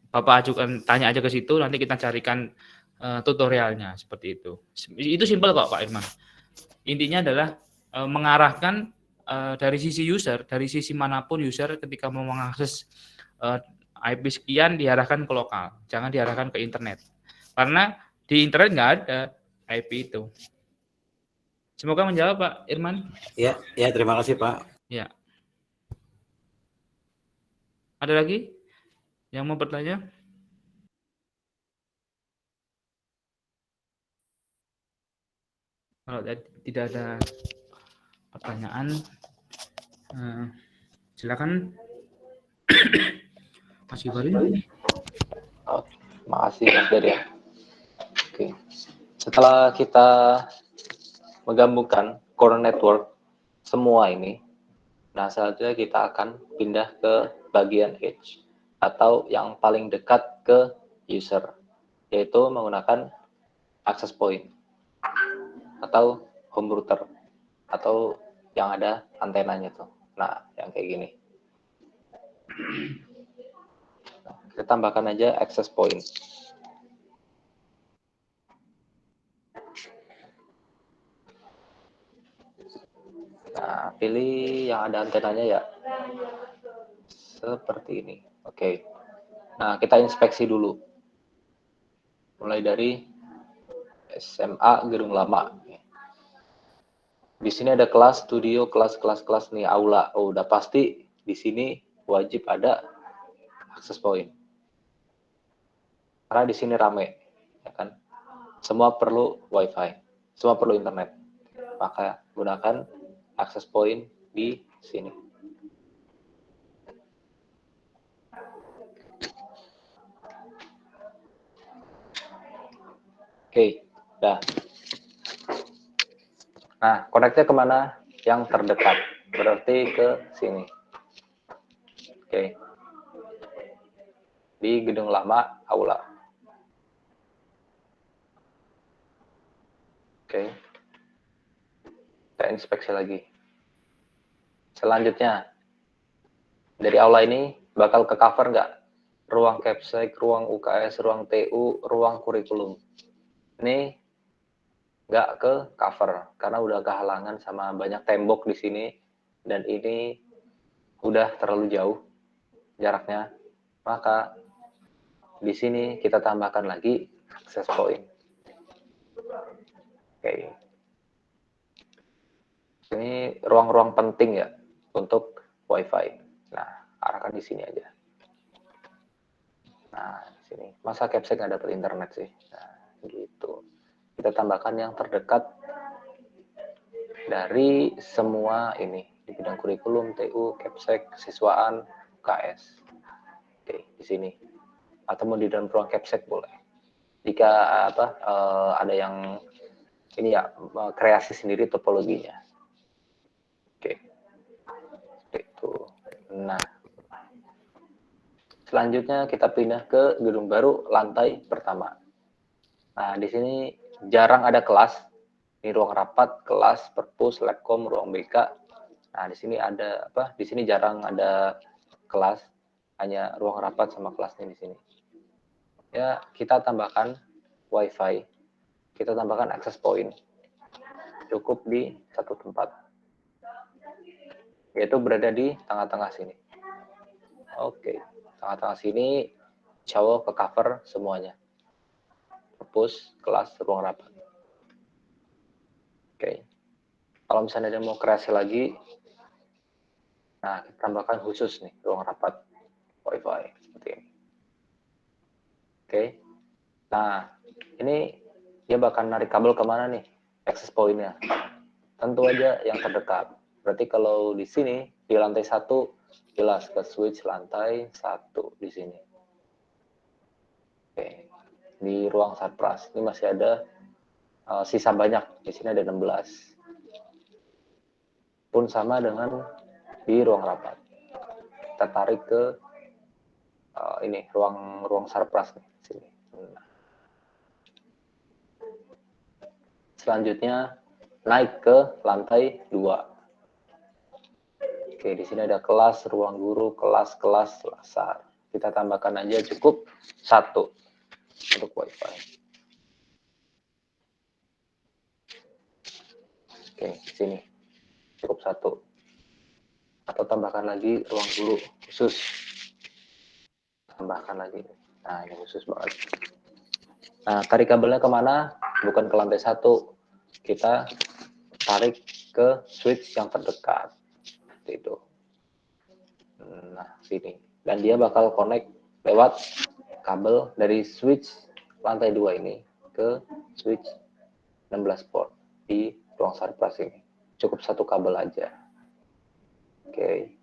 Bapak ajukan, tanya aja ke situ, nanti kita carikan tutorialnya seperti itu. Itu simpel kok Pak Irman. Intinya adalah mengarahkan dari sisi user, dari sisi manapun user ketika mau mengakses IP sekian diarahkan ke lokal, jangan diarahkan ke internet. Karena di internet nggak ada IP itu. Semoga menjawab Pak Irman. Ya, terima kasih Pak. Ya. Ada lagi yang mau bertanya? Kalau tidak ada pertanyaan, silakan. Mas Givari. Makasih Mas Dari. Oke. Setelah kita menggabungkan core network semua ini, nah selanjutnya kita akan pindah ke bagian edge atau yang paling dekat ke user, yaitu menggunakan access point atau home router atau yang ada antenanya tuh. Nah, yang kayak gini. Kita tambahkan aja access point. Nah, pilih yang ada antenanya ya. Seperti ini. Oke. Nah, kita inspeksi dulu. Mulai dari SMA Gedung Lama. Di sini ada kelas, studio, kelas nih, aula. Oh, udah pasti di sini wajib ada access point. Karena di sini rame, ya kan? Semua perlu WiFi, semua perlu internet. Maka gunakan access point di sini. Oke, dah. Nah, koneknya kemana? Yang terdekat, berarti ke sini. Oke. Di Gedung Lama, aula. Oke. Kita inspeksi lagi. Selanjutnya, dari aula ini bakal ke cover nggak? Ruang capsek, ruang UKS, ruang TU, ruang kurikulum. Ini nggak ke cover karena udah kehalangan sama banyak tembok di sini dan ini udah terlalu jauh jaraknya. Maka di sini kita tambahkan lagi access point. Oke. Ini ruang-ruang penting ya untuk WiFi. Nah, arahkan di sini aja. Nah, di sini. Masa capsek nggak dapat internet sih? Nah, gitu. Kita tambahkan yang terdekat dari semua ini di bidang kurikulum, TU, capsek, siswaan, UKS. Oke, di sini. Atau mau di dalam ruang capsek boleh. Jika ada yang ini ya kreasi sendiri topologinya. Oke. Itu. Nah, selanjutnya kita pindah ke gedung baru lantai pertama. Nah, di sini jarang ada kelas. Ini ruang rapat, kelas, perpus, labcom, ruang BK. Nah, di sini ada apa? Di sini jarang ada kelas, hanya ruang rapat sama kelasnya di sini. Ya, kita tambahkan WiFi. Kita tambahkan access point. Cukup di satu tempat. Yaitu berada di tengah-tengah sini. Oke, tengah-tengah sini jauh ke cover semuanya. Perpus, kelas, ruang rapat. Oke. Kalau misalnya ada mau kreasi lagi, nah kita tambahkan khusus nih ruang rapat WiFi seperti ini. Oke. Nah, ini dia bakal narik kabel kemana nih? Access point-nya. Tentu aja yang terdekat. Berarti kalau di sini di lantai 1 jelas ke switch lantai 1 di sini. Oke, di ruang sarpras ini masih ada sisa banyak, di sini ada 16. Pun sama dengan di ruang rapat. Kita tarik ke ini ruang sarpras nih, sini. Nah. Selanjutnya naik ke lantai 2. Oke, di sini ada kelas, ruang guru, kelas lasar. Kita tambahkan aja cukup 1 untuk WiFi. Oke, sini cukup 1. Atau tambahkan lagi ruang guru khusus. Tambahkan lagi. Nah, ini khusus banget. Nah, tarik kabelnya kemana? Bukan ke lantai 1. Kita tarik ke switch yang terdekat. Seperti itu. Nah, sini. Dan dia bakal connect lewat kabel dari switch lantai 2 ini ke switch 16 port di ruang sarpras ini. Cukup 1 kabel aja. Oke.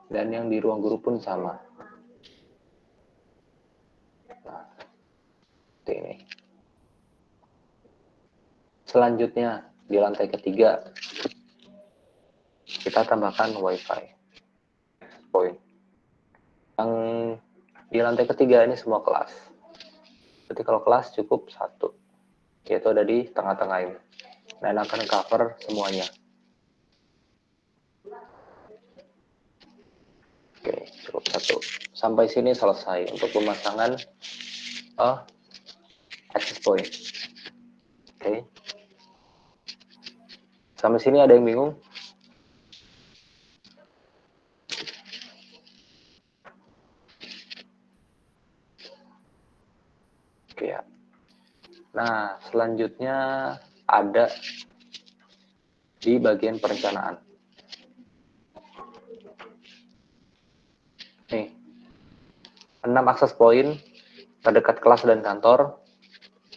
Dan yang di ruang guru pun sama. Nah, seperti ini. Selanjutnya di lantai ketiga kita tambahkan WiFi point. Yang di lantai ketiga ini semua kelas. Jadi kalau kelas cukup 1, yaitu ada di tengah-tengah ini. Dan akan cover semuanya. Oke, cukup 1. Sampai sini selesai untuk pemasangan access point. Oke. Sampai sini ada yang bingung? Oke ya. Nah, selanjutnya ada di bagian perencanaan. Nih, 6 akses point terdekat kelas dan kantor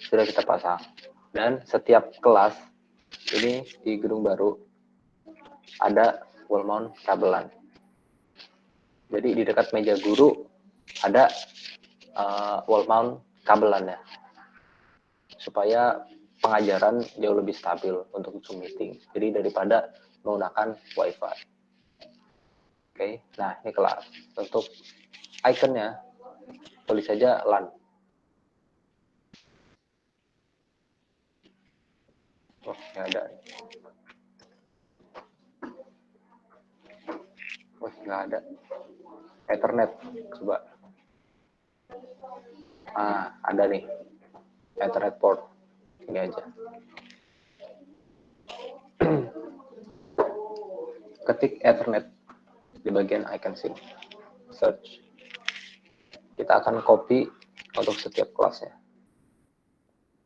sudah kita pasang. Dan setiap kelas ini di gedung baru ada wall mount kabelan. Jadi di dekat meja guru ada wall mount kabelannya. Supaya pengajaran jauh lebih stabil untuk Zoom meeting. Jadi daripada menggunakan WiFi. Oke, nah ini kelas. Untuk ikonnya tulis saja LAN. Oh, nggak ada. Oh, nggak ada. Ethernet, coba. Ada nih. Ethernet port. Ini aja. Ketik Ethernet di bagian icon sini. Search. Kita akan copy untuk setiap kelasnya.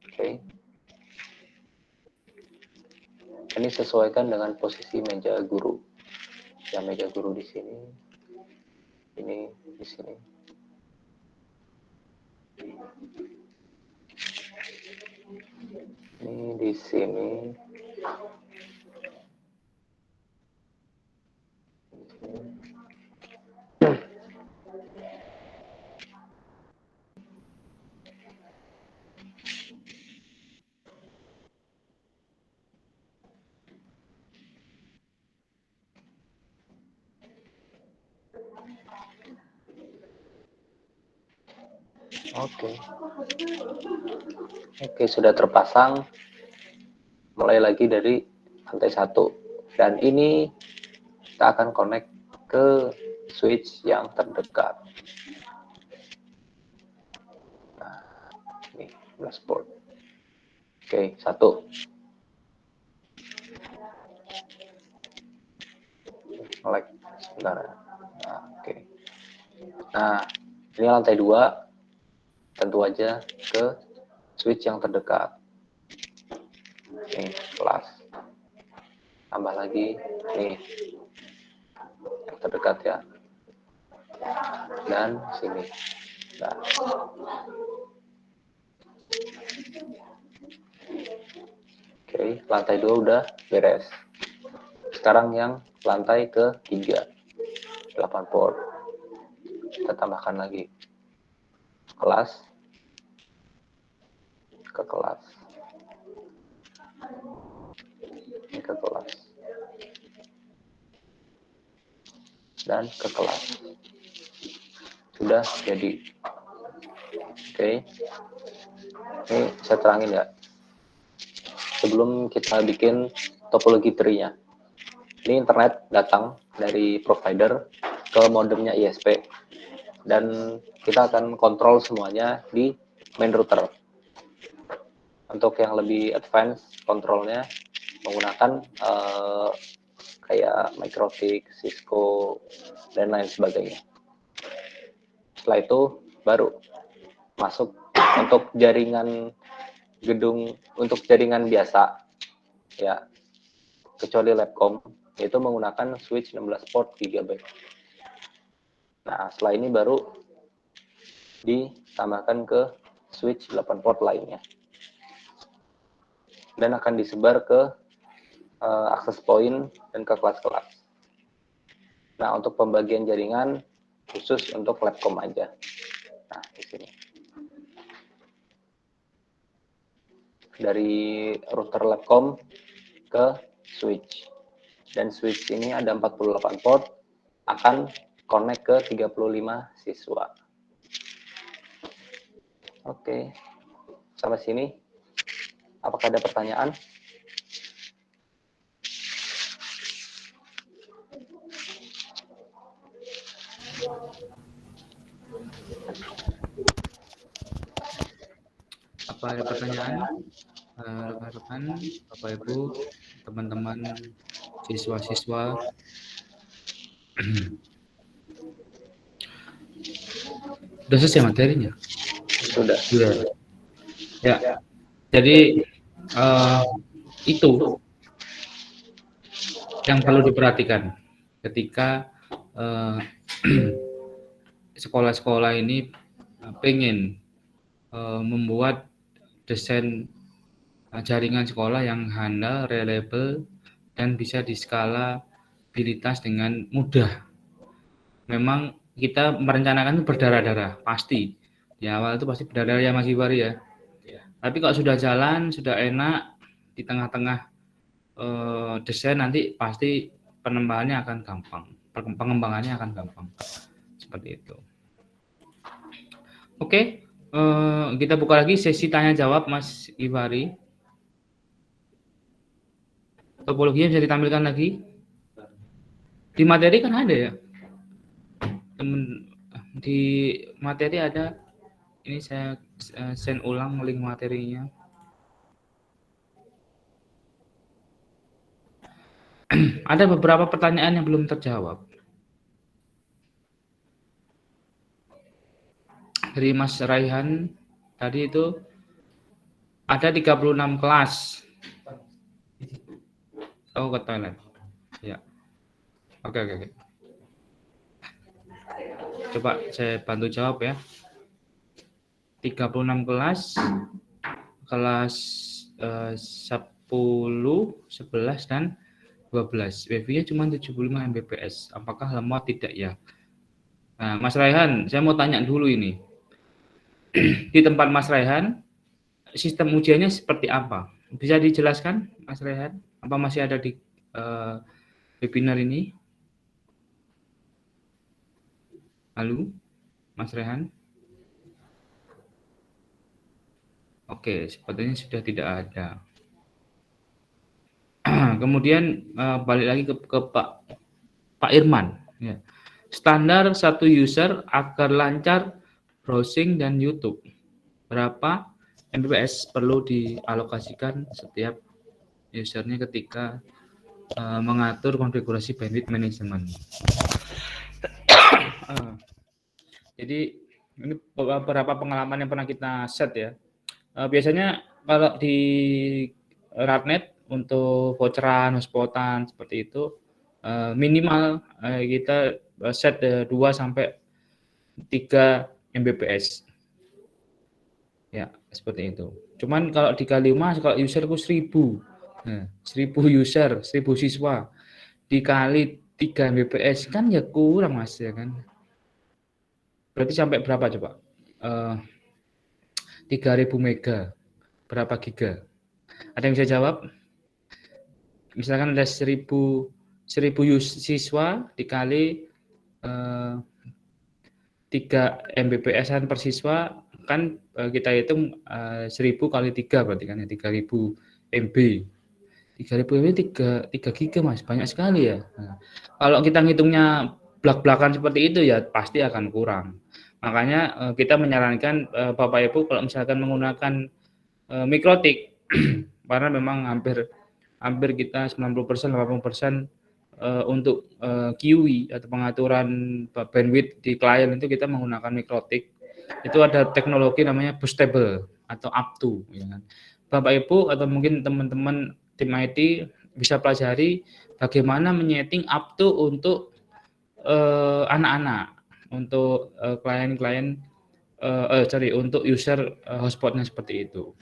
Oke. Ini sesuaikan dengan posisi meja guru. Yang meja guru di sini. Ini di sini. Ini di sini. Oke, sudah terpasang. Mulai lagi dari lantai 1. Dan ini kita akan connect ke switch yang terdekat. Nah, ini 11 port. Oke, 1. Like sebentar. Nah, oke. Nah, ini lantai 2. Tentu aja ke switch yang terdekat. Nih, kelas. Tambah lagi nih yang terdekat ya. Dan sini. Nah. Oke, lantai 2 udah beres. Sekarang yang lantai ke-3, 8 port. Kita tambahkan lagi kelas ke kelas. Ini ke kelas. Dan ke kelas. Sudah jadi. Oke. Ini saya terangin ya. Sebelum kita bikin topologi tree-nya. Ini internet datang dari provider ke modemnya ISP. Dan kita akan kontrol semuanya di main router. Untuk yang lebih advance kontrolnya menggunakan kayak Microfix, Cisco, dan lain sebagainya. Setelah itu baru masuk untuk jaringan gedung, untuk jaringan biasa ya, kecuali Labcom, yaitu menggunakan switch 16 port GB. Nah, setelah ini baru ditambahkan ke switch 8 port lainnya. Dan akan disebar ke access point dan ke kelas-kelas. Nah, untuk pembagian jaringan khusus untuk Labcom aja. Nah, di sini. Dari router Labcom ke switch. Dan switch ini ada 48 port, akan connect ke 35 siswa. Oke, sampai sini. Apakah ada pertanyaan? Apa ada pertanyaan? Rekan-rekan, Bapak Ibu, teman-teman, siswa-siswa. Sudah selesai materinya? Sudah. Ya. Jadi itu yang perlu diperhatikan ketika sekolah-sekolah ini pengen membuat desain jaringan sekolah yang handal, reliable, dan bisa diskalabilitas dengan mudah. Memang kita merencanakan itu berdarah-darah, pasti. Di awal itu pasti berdarah ya Mas Iwari ya. Tapi kalau sudah jalan, sudah enak, di tengah-tengah desain nanti pasti pengembangannya akan gampang. Pengembangannya akan gampang. Seperti itu. Oke, kita buka lagi sesi tanya-jawab Mas Iwari. Topologinya bisa ditampilkan lagi. Di materi kan ada ya. Di materi ada. Ini saya send ulang link materinya. Ada beberapa pertanyaan yang belum terjawab. Dari Mas Raihan tadi itu ada 36 kelas. Oh, ke toilet. Ya. Oke. Coba saya bantu jawab ya. 36 kelas 10, 11 dan 12. Wifi-nya cuma 75 Mbps. Apakah lemot tidak ya? Nah, Mas Raihan, saya mau tanya dulu ini. Di tempat Mas Raihan, sistem ujiannya seperti apa? Bisa dijelaskan, Mas Raihan? Apa masih ada di webinar ini? Halo, Mas Raihan? Oke, sepertinya sudah tidak ada. Kemudian balik lagi ke Pak Irman. Ya. Standar satu user agar lancar browsing dan YouTube. Berapa Mbps perlu dialokasikan setiap usernya ketika mengatur konfigurasi bandwidth management. Jadi ini beberapa pengalaman yang pernah kita set ya. Biasanya kalau di Radnet untuk voucheran, hotspotan seperti itu minimal kita set 2 sampai 3 Mbps. Ya, seperti itu. Cuman kalau dikali 5 kalau user itu 1000. Nah, 1000 user, 1000 siswa. dikali 3 Mbps kan ya kurang Mas ya kan. Berarti sampai berapa coba? 3000 mega. Berapa giga? Ada yang bisa jawab? Misalkan ada 1000 siswa dikali 3 Mbps-an per siswa kan kita hitung 1000 kali 3 berarti kan ya 3000 MB. 3000 MB 3 giga Mas, banyak sekali ya. Nah, kalau kita ngitungnya blak-blakan seperti itu ya pasti akan kurang. Makanya kita menyarankan Bapak Ibu kalau misalkan menggunakan mikrotik karena memang hampir kita 90% 80% untuk QoE atau pengaturan bandwidth di klien itu kita menggunakan mikrotik. Itu ada teknologi namanya boostable atau up to ya kan. Bapak Ibu atau mungkin teman-teman tim IT bisa pelajari bagaimana menyeting up to untuk anak-anak, untuk klien-klien untuk user hotspotnya seperti itu.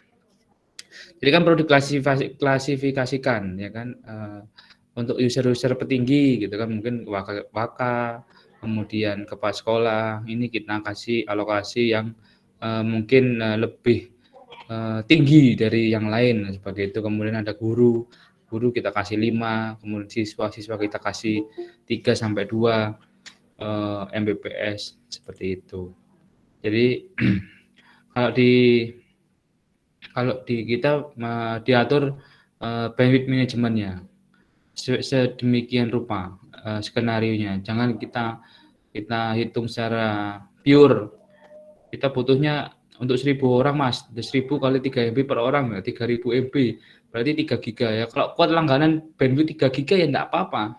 Jadi kan perlu diklasifikasikan ya kan untuk user-user petinggi gitu kan mungkin waka, kemudian kepala sekolah ini kita kasih alokasi yang mungkin lebih tinggi dari yang lain sebagai itu. Kemudian ada guru kita kasih 5, kemudian siswa kita kasih 3 sampai 2 Mbps seperti itu. Jadi kalau di kita diatur bandwidth manajemennya sedemikian rupa skenarionya. Jangan kita hitung secara pure. Kita butuhnya untuk 1000 orang Mas, 1000 kali 3 MB per orang ya 3000 MB. Berarti 3 giga ya. Kalau kuat langganan bandwidth 3 giga ya enggak apa-apa.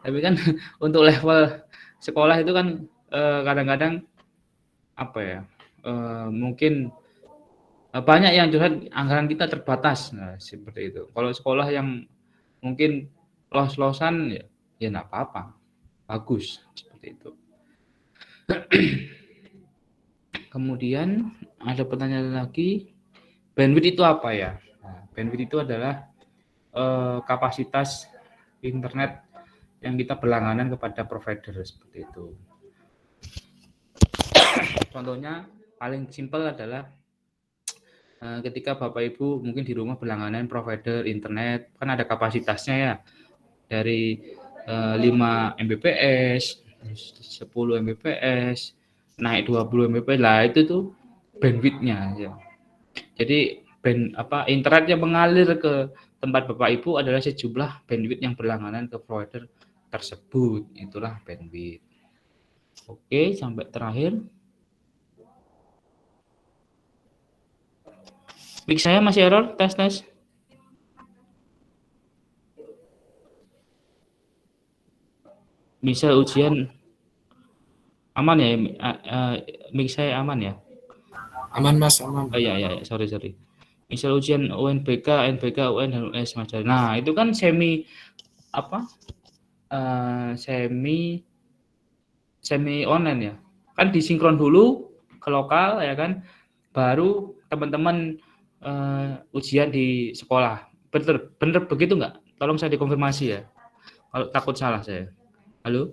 Tapi kan untuk level sekolah itu kan kadang-kadang apa ya? Mungkin banyak yang curhat anggaran kita terbatas. Nah, seperti itu. Kalau sekolah yang mungkin los-losan ya enggak apa-apa. Bagus seperti itu. Kemudian ada pertanyaan lagi, bandwidth itu apa ya? Nah, bandwidth itu adalah kapasitas internet yang kita berlangganan kepada provider seperti itu. Contohnya paling simpel adalah ketika Bapak Ibu mungkin di rumah berlangganan provider internet, kan ada kapasitasnya ya, dari 5 Mbps, 10 Mbps, naik 20 Mbps lah, itu tuh bandwidth-nya ya. Jadi internet yang mengalir ke tempat Bapak Ibu adalah sejumlah bandwidth yang berlangganan ke provider tersebut, itulah bandwidth. Oke, sampai terakhir. Mic saya masih error, tes. Bisa ujian aman ya, mic saya aman ya? Aman Mas, aman. Oh iya, sorry. Misal ujian UNBK, NBK, UN dan US Mas. Nah, itu kan semi online ya. Kan disinkron dulu ke lokal ya kan. Baru teman-teman ujian di sekolah. Bener begitu enggak? Tolong saya dikonfirmasi ya. Kalau takut salah saya. Halo?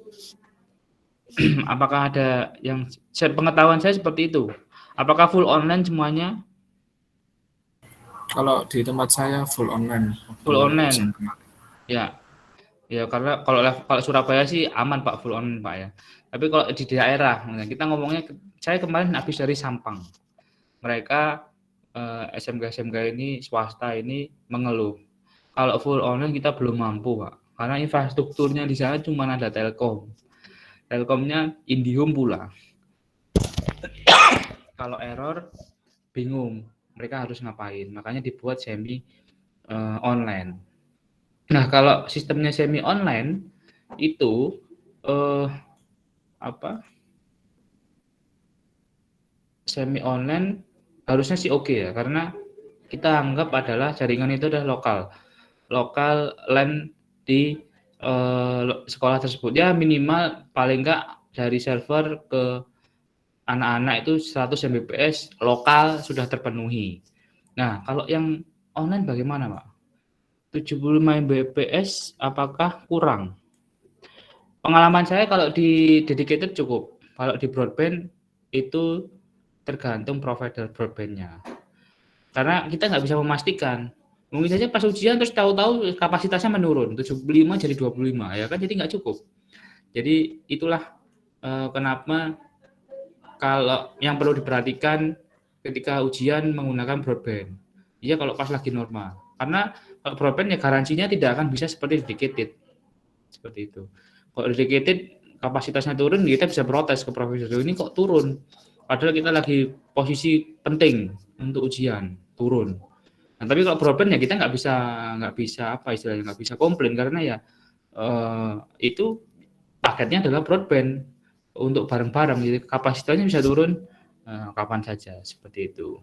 Apakah ada yang pengetahuan saya seperti itu? Apakah full online semuanya? Kalau di tempat saya full online. Full online. Ya. Ya karena kalau Surabaya sih aman Pak, full online Pak ya. Tapi kalau di daerah, kita ngomongnya, saya kemarin habis dari Sampang. Mereka SMK ini swasta ini mengeluh. Kalau full online kita belum mampu Pak. Karena infrastrukturnya di sana cuma ada Telkom. Telkomnya IndiHome pula. Kalau error bingung mereka harus ngapain, makanya dibuat semi online. Nah, kalau sistemnya semi online itu semi online harusnya sih oke ya, karena kita anggap adalah jaringan itu adalah lokal LAN di sekolah tersebut ya, minimal paling enggak dari server ke anak-anak itu 100 Mbps lokal sudah terpenuhi. Nah, kalau yang online bagaimana, Pak? 75 Mbps apakah kurang? Pengalaman saya kalau di dedicated cukup, kalau di broadband itu tergantung provider broadband-nya. Karena kita nggak bisa memastikan. Mungkin saja pas ujian terus tahu-tahu kapasitasnya menurun 75 jadi 25 ya kan, jadi nggak cukup. Jadi itulah kenapa kalau yang perlu diperhatikan ketika ujian menggunakan broadband. Iya kalau pas lagi normal. Karena kalau broadband ya garansinya tidak akan bisa seperti dedicated. Seperti itu. Kalau dedicated kapasitasnya turun, kita bisa protes ke provider, ini kok turun. Padahal kita lagi posisi penting untuk ujian, turun. Nah, tapi kalau broadband ya kita nggak bisa apa istilahnya, nggak bisa komplain karena ya itu paketnya adalah broadband untuk bareng-bareng, jadi kapasitasnya bisa turun kapan saja seperti itu.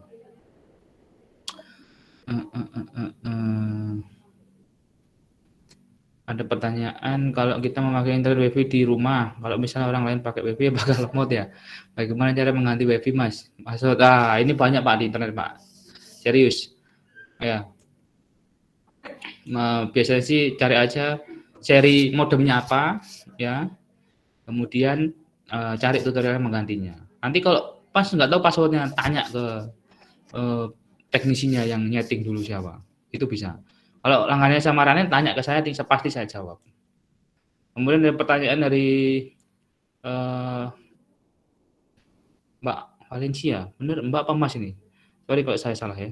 Ada pertanyaan, kalau kita memakai internet wifi di rumah, kalau misalnya orang lain pakai wifi bakal lemot ya. Bagaimana cara mengganti wifi, Mas? Maksud ini banyak Pak di internet Pak. Serius. Ya. Biasanya sih cari aja seri modemnya apa ya. Kemudian cari tutorial menggantinya. Nanti kalau pas nggak tahu passwordnya, tanya ke teknisinya yang nyeting dulu siapa. Itu bisa. Kalau langganannya samarannya tanya ke saya, pasti saya jawab. Kemudian ada pertanyaan dari Mbak Valencia, benar Mbak apa Mas ini? Sorry kalau saya salah ya.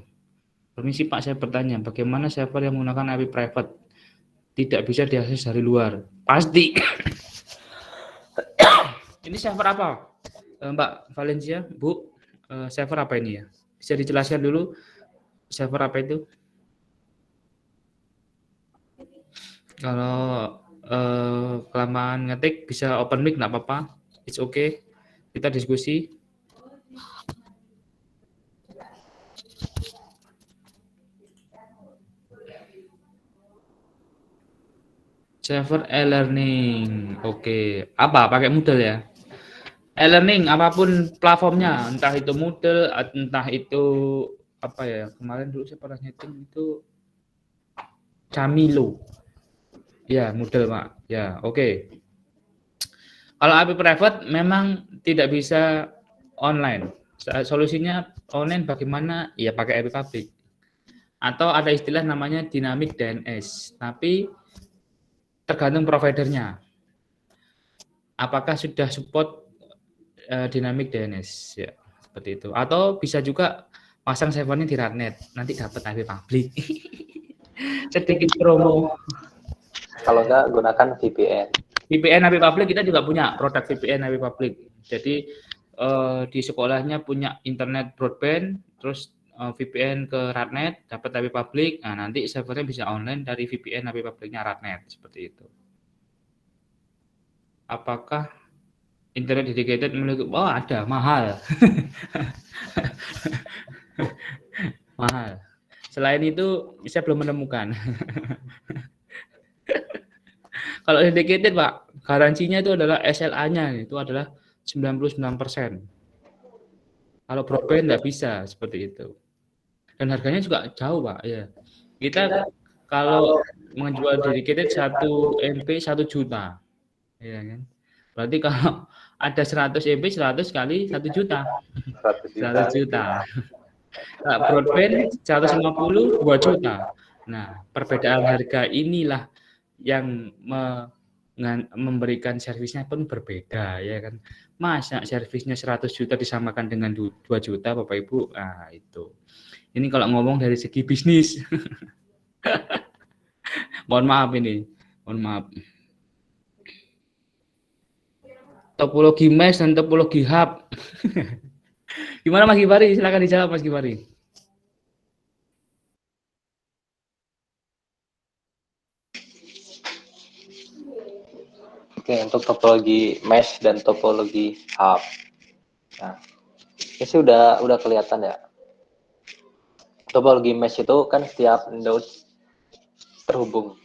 Permisi Pak, saya bertanya, bagaimana server yang menggunakan IP private tidak bisa diakses dari luar? Pasti. Ini server apa? Mbak Valencia, Bu, server apa ini ya? Bisa dijelaskan dulu server apa itu? Kalau kelamaan ngetik bisa open mic nggak apa-apa, it's okay, kita diskusi. Server e-learning, oke. Apa? Pakai Moodle ya? E-learning apapun platformnya, entah itu Moodle, entah itu apa ya? Kemarin dulu saya pernah nyeting itu Camilo. Ya, Moodle Pak. Ya, oke. Kalau IP private memang tidak bisa online. Solusinya online bagaimana? Ya pakai IP public. Atau ada istilah namanya dynamic DNS. Tapi tergantung providernya. Apakah sudah support dynamic DNS? Ya, seperti itu. Atau bisa juga pasang servernya di Ratnet. Nanti dapat IP public. Sedikit promo. Kalau enggak, gunakan VPN. VPN IP public, kita juga punya produk VPN IP public. Jadi di sekolahnya punya internet broadband, terus VPN ke Ratnet, dapat IP public. Nah, nanti servernya bisa online dari VPN IP publicnya Ratnet, seperti itu. Apakah internet dedicated memiliki? Oh, ada, mahal. Mahal. Selain itu, saya belum menemukan. Kalau dedicated, Pak, garansinya itu adalah SLA-nya itu adalah 99%. Kalau broadband nggak bisa seperti itu. Dan harganya juga jauh, Pak. Ya. Kita kalau menjual dedicated 1 MB 1 juta. Ya kan? Berarti kalau ada 100 MB 100 kali 1 juta. 100 juta. Nah, broadband 150 2 juta. Nah, perbedaan harga inilah yang memberikan servisnya pun berbeda ya kan. Masa servisnya 100 juta disamakan dengan 2 juta Bapak Ibu? Nah, itu. Ini kalau ngomong dari segi bisnis. Mohon maaf ini. Mohon maaf. Topologi mesh dan topologi hub. Gimana Mas Gibari? Silakan dijawab Mas Gibari. Oke, untuk topologi mesh dan topologi hub. Nah, ini sih udah kelihatan ya. Topologi mesh itu kan setiap node terhubung.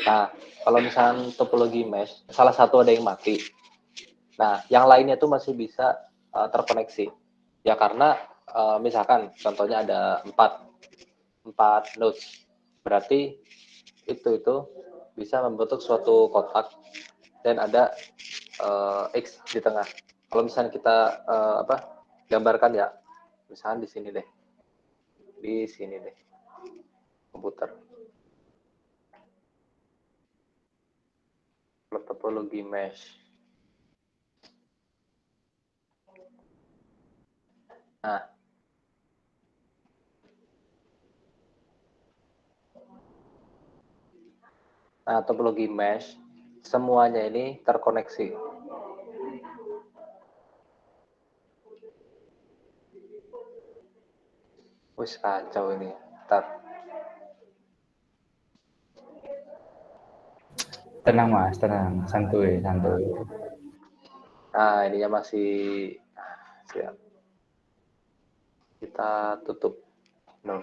Nah, kalau misalnya topologi mesh, salah satu ada yang mati. Nah, yang lainnya tuh masih bisa terkoneksi. Ya karena misalkan contohnya ada 4 nodes. Berarti itu bisa membentuk suatu kotak dan ada X di tengah. Kalau misalnya kita gambarkan ya, misalnya di sini deh, komputer. Topologi mesh. Nah, topologi mesh semuanya ini terkoneksi. Wih, kacau ini. Ntar. Tenang Mas, tenang, santuy. Nah, ininya masih siap. Kita tutup. No.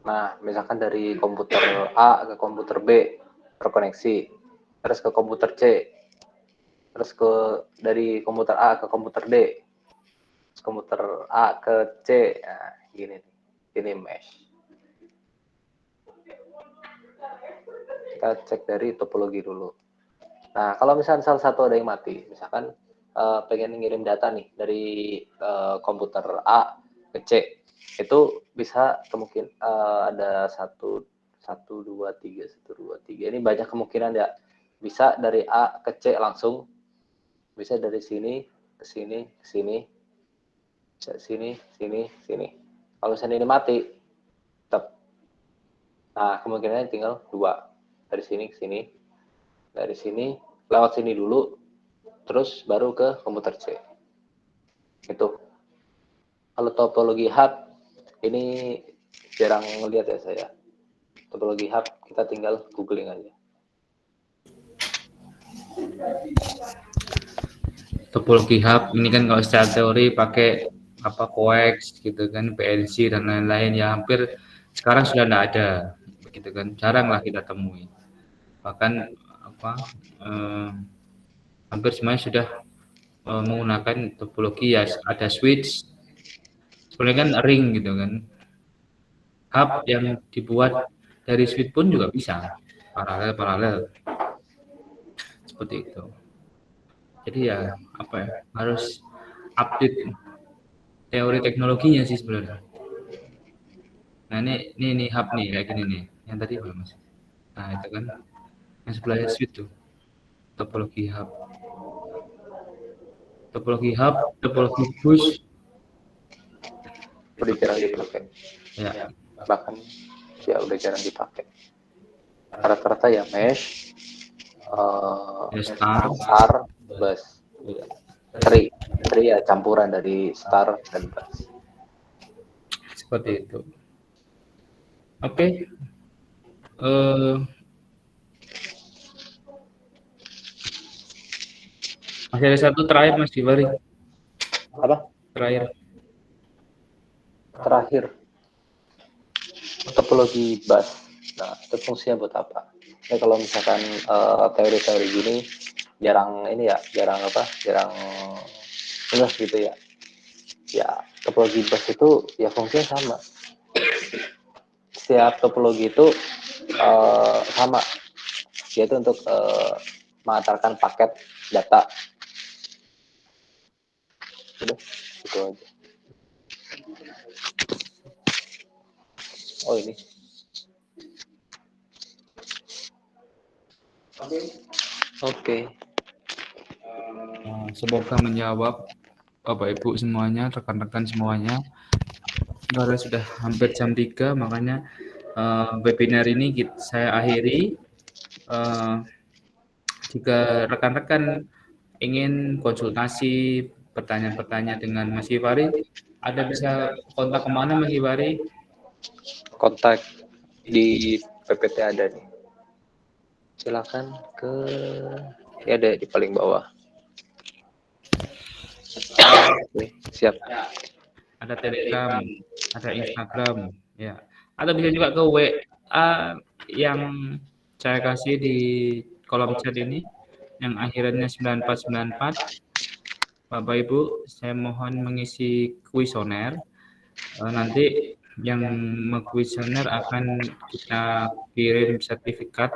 Nah, misalkan dari komputer A ke komputer B terkoneksi, terus ke komputer C, terus dari komputer A ke komputer D, terus komputer A ke C, nah gini nih, ini mesh. Kita cek dari topologi dulu. Nah, kalau misalnya salah satu ada yang mati, misalkan pengen ngirim data nih dari komputer A ke C, itu bisa kemungkinan ada 1, 2, 3. Ini banyak kemungkinan ya. Bisa dari A ke C langsung, bisa dari sini ke sini, ke sini, sini. Kalau misalnya ini mati, tetap. Nah, kemungkinannya tinggal 2. Dari sini ke sini, dari sini, lewat sini dulu, terus baru ke komputer C. Itu. Kalau topologi hub, ini jarang ngelihat ya saya. Topologi hub, kita tinggal googling aja. Topologi hub ini kan kalau secara teori pakai coax gitu kan, PLC dan lain-lain ya, hampir sekarang sudah tidak ada begitu kan, jarang lah kita temui. Bahkan hampir semuanya sudah menggunakan topologi ya, ada switch, sebenarnya kan ring gitu kan. Hub yang dibuat dari switch pun juga bisa paralel seperti itu. Jadi ya harus update teori teknologinya sih sebenarnya. Nah ini hub nih kayak gini nih, yang tadi apa Mas? Nah itu kan yang sebelahnya switch tuh, topologi hub, topologi bus. Udah jarang dipakai. Ya. Bahkan ya udah jarang dipakai. Rata-rata ya mesh, star, bus. Tri ya campuran dari star dan bus. Seperti itu. Oke. Masih ada satu terakhir Mas Givari. Apa? Terakhir. Topologi bus. Nah, itu fungsinya buat apa? Ini kalau misalkan teori-teori gini jarang jelas gitu ya. Ya, topologi bus itu ya fungsinya sama. Setiap topologi itu sama, yaitu untuk mengantarkan paket data. Udah, itu aja. Oh ini. Oke. Semoga menjawab Bapak Ibu semuanya, rekan-rekan semuanya. Karena sudah hampir jam 3, makanya webinar ini saya akhiri. Jika rekan-rekan ingin konsultasi, pertanyaan-pertanyaan dengan Mas Givari, ada bisa kontak kemana Mas Givari? Kontak di PPT ada nih. Silakan ya ada di paling bawah. Nih, siap. Ada Telegram, ada Instagram, ya. Atau bisa juga ke WA yang saya kasih di kolom chat ini, yang akhirnya 9494. Bapak Ibu, saya mohon mengisi kuesioner. Nanti yang mengkuesioner akan kita kirim sertifikat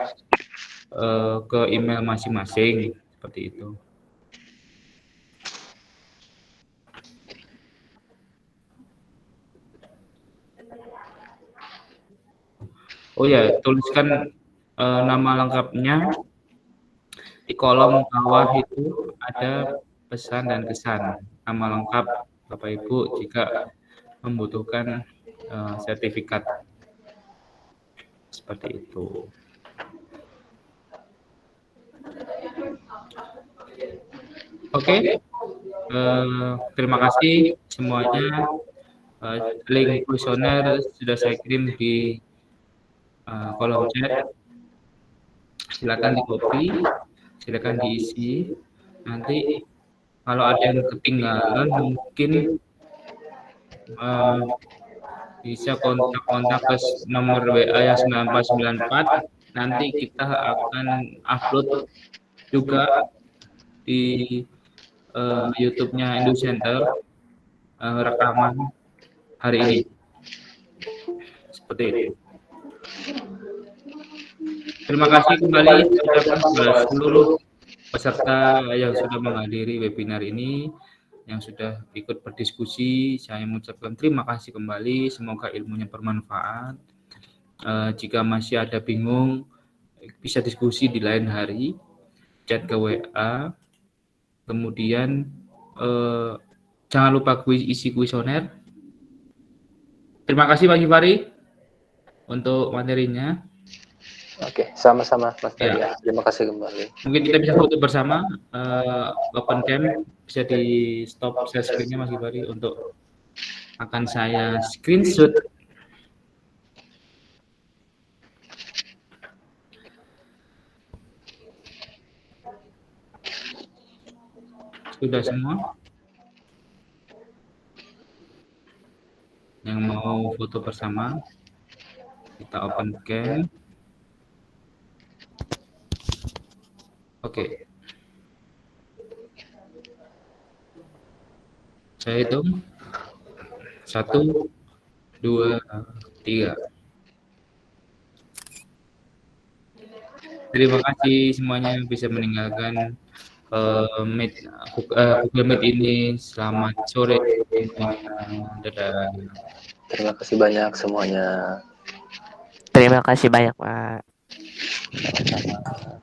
ke email masing-masing seperti itu. Oh ya, tuliskan nama lengkapnya di kolom bawah itu ada pesan dan kesan. Nama lengkap Bapak Ibu jika membutuhkan sertifikat seperti itu. Oke, terima kasih semuanya. Link kuesioner sudah saya kirim di kolom chat. Silakan di-copy, silakan diisi. Nanti kalau ada yang ketinggalan mungkin bisa kontak-kontak ke nomor WA yang 9494. Nanti kita akan upload juga di YouTube-nya Indocenter rekaman hari ini. Seperti itu. Terima kasih kembali ucapkan kepada seluruh peserta yang sudah menghadiri webinar ini, yang sudah ikut berdiskusi. Saya mengucapkan terima kasih kembali. Semoga ilmunya bermanfaat. Jika masih ada bingung, bisa diskusi di lain hari, chat ke WA. Kemudian jangan lupa isi kuesioner. Terima kasih Pak Givari untuk materinya. Oke, sama-sama Mas Nadia. Ya. Terima kasih kembali. Mungkin kita bisa foto bersama, open cam, bisa di stop share screen-nya Mas Givari untuk akan saya screenshot. Sudah semua? Yang mau foto bersama, kita open cam. Oke. Saya hitung. 1, 2, 3. Terima kasih semuanya yang bisa meninggalkan Google Meet ini. Selamat sore semuanya. Dadah. Terima kasih banyak semuanya. Terima kasih banyak, Pak. Sama-sama.